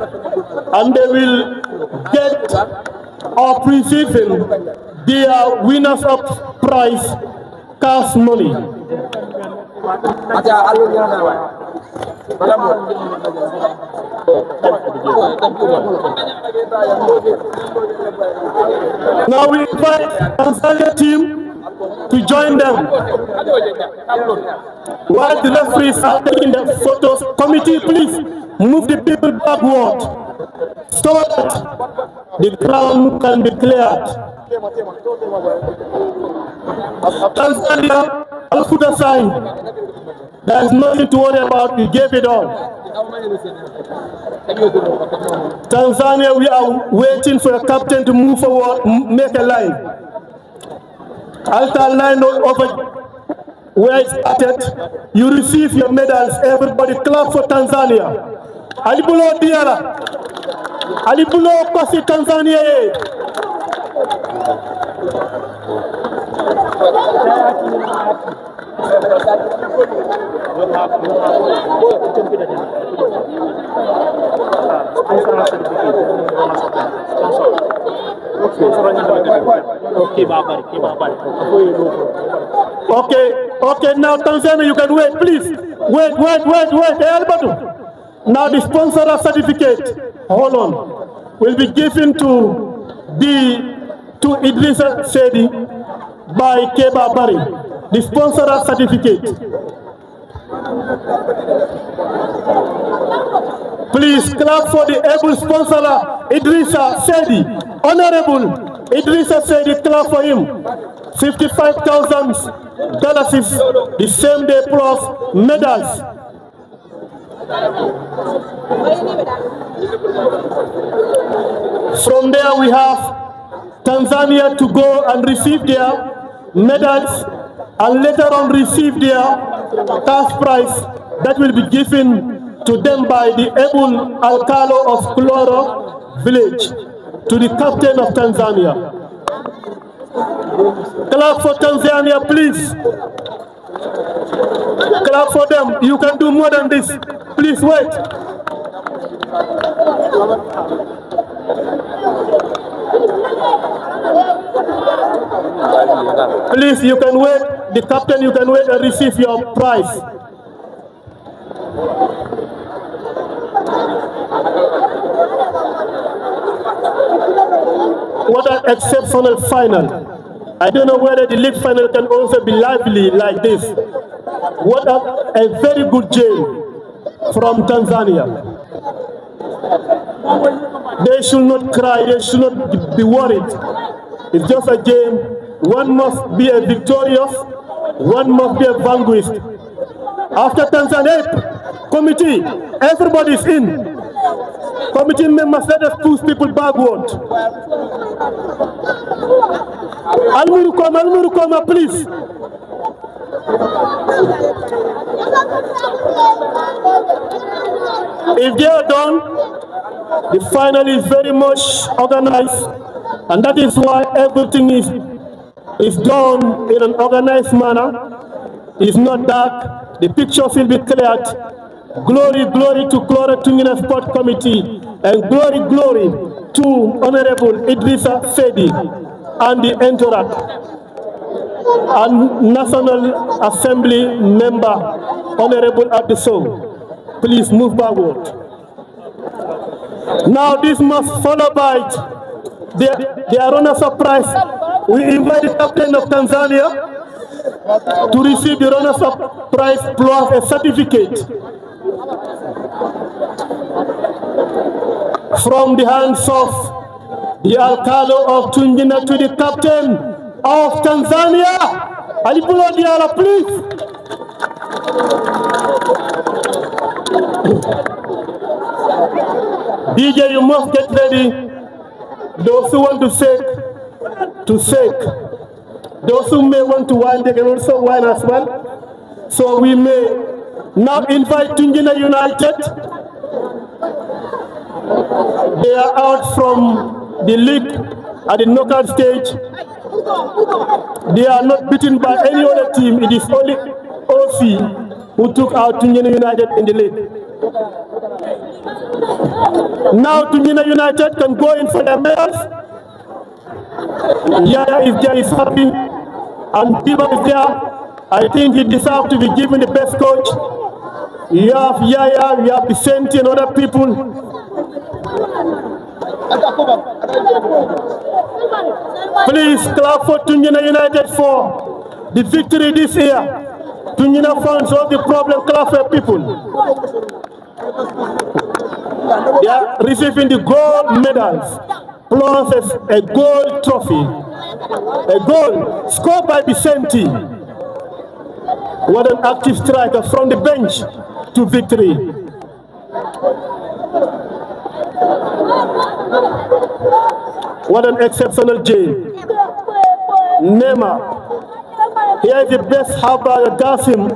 and they will get or receiving their winners of prize cash money. Now we invite Tanzania team to join them. While the referees are taking the photos, committee, please move the people backward so that the ground can be cleared. Tanzania, I'll put a sign. There's nothing to worry about, we gave it all. Tanzania, we are waiting for a captain to move forward, make a line. Alter line over where it started. You receive your medals, everybody clap for Tanzania. Alibulo Diara. Alibulo Kwasi Tanzania. Okay, now Tanzania, you can wait, please. Wait, now the sponsor certificate, hold on, will be given to Edrisa Saidy by Keba Bari, the sponsor certificate. Please clap for the able sponsor, Edrisa Saidy. Honorable Edrisa Saidy, clap for him. $55,000 is the same day plus medals. From there we have Tanzania to go and receive their medals and later on receive their cash prize that will be given to them by the able Alcalo of Kuloro village to the captain of Tanzania. Clap for Tanzania, please. Clap for them. You can do more than this. Please wait. Please, you can wait. The captain, you can wait and receive your prize. What an exceptional final. I don't know whether the league final can also be lively like this. What a very good game from Tanzania. They should not cry, they should not be worried. It's just a game. One must be a victorious, one must be a vanquished. After Tanzania, committee, everybody's in. Committee members, let us push people backward. Almurukoma, please. If they are done, the final is very much organized, and that is why everything is done in an organized manner. It's not dark, the pictures will be cleared, Glory, glory to Kuloro Tungina Sport Committee, and glory, glory to Honorable Edrisa Saidy and the entourage, and National Assembly member, Honorable Abdiso. Please move backward. Now this must follow by the runner surprise. We invite the captain of Tanzania to receive the runner surprise plus a certificate from the hands of the Alcalde of Tungina to the captain of Tanzania. Alipulo Diala, please. DJ, you must get ready. Those who want to shake. Those who may want to wine, they can also wine as well. So we may now invite Tungina United. They are out from the league at the knockout stage. They are not beaten by any other team. It is only OC who took out Tungina United in the league. Now Tungina United can go in for their medals. Yaya is there, is happy, and Diba is there. I think he deserves to be given the best coach. You have Yaya, you have Vicente and other people. Please clap for Tungina United for the victory this year. Tungina fans solve the problem, clap for people. They are receiving the gold medals, plus a gold trophy. A goal scored by Vicente. What an active striker from the bench to victory. What an exceptional J. Neymar. Here is the best halfback does him.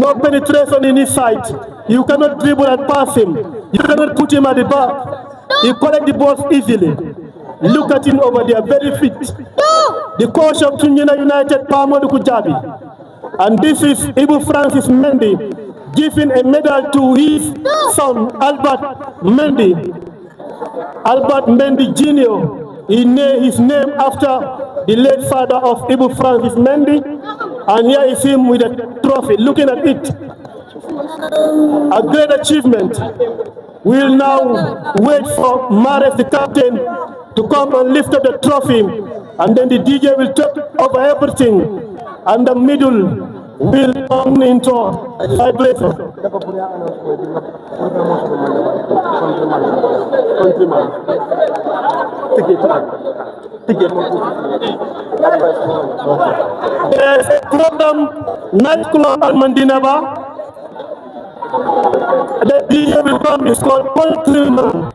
No penetration in his side. You cannot dribble and pass him. You cannot put him at the back. He collect the balls easily. Look at him over there, very fit. The coach of Tungina United, Palmo Kujabi. And this is Ibu Francis Mendy giving a medal to his son, Albert Mendy. Albert Mendy Jr. He named his name after the late father of Ibu Francis Mendy. And here is him with a trophy, looking at it. A great achievement. We'll now wait for Mares, the captain, to come and lift up the trophy. And then the DJ will take over everything. And the middle will come into vibration. There's a program, nightclub at Mandinaba. The DJ will come, it's called Countryman.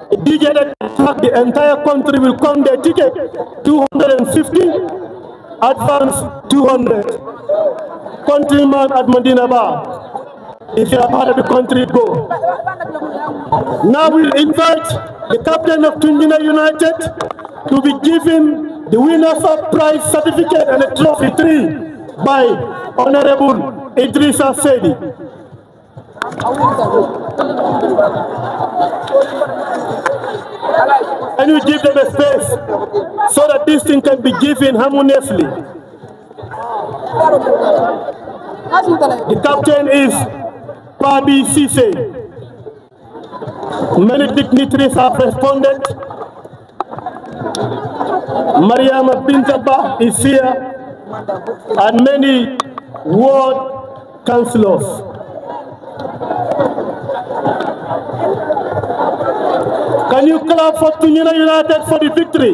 The DJ that the entire country will come, their ticket 250, advance 200. Countryman at Mandinaba. If you are part of the country, go. Now we'll invite the captain of Tungina United to be given the winner's prize certificate and a trophy 3 by Honorable Edrisa Saidy. Can you give them a space so that this thing can be given harmoniously? The captain is Pabi Sise. Many dignitaries have responded. Mariama Bintaba is here, and many ward councillors. Can you clap for Tungina United for the victory?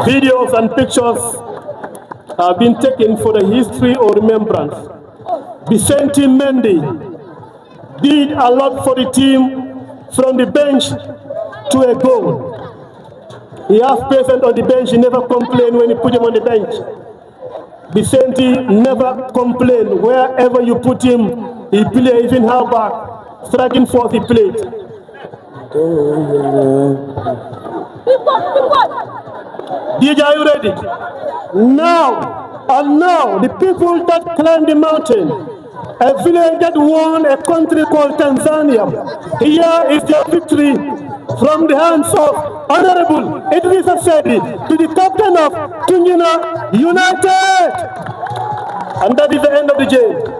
Videos and pictures have been taken for the history or remembrance. Vicente Mendy did a lot for the team from the bench to a goal. He has patience on the bench, he never complained when you put him on the bench. Vicente never complained. Wherever you put him, he plays, even halfback, striking force he played. DJ, are you ready? Now, and now, the people that climb the mountain, a village that won a country called Tanzania. Here is their victory from the hands of Honorable Edrisa Saidy to the captain of Tungina United. And that is the end of the game.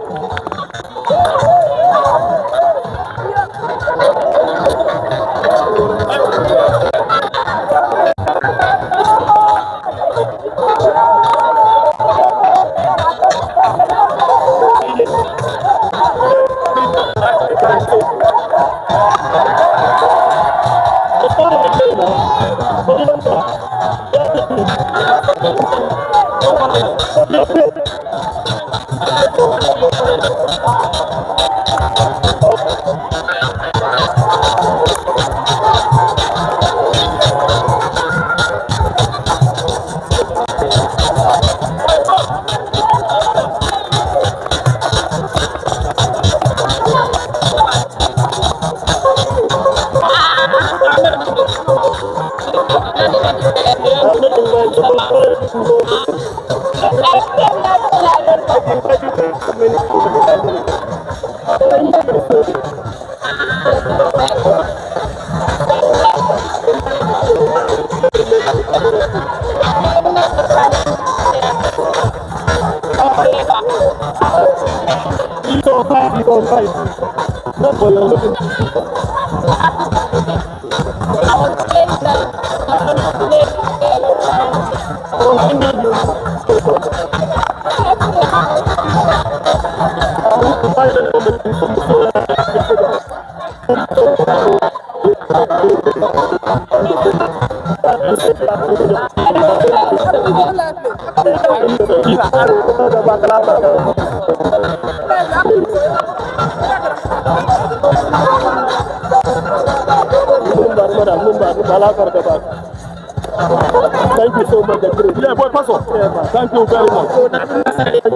Thank you so much. Yeah, boy, pass on. Thank you very much.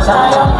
Sayang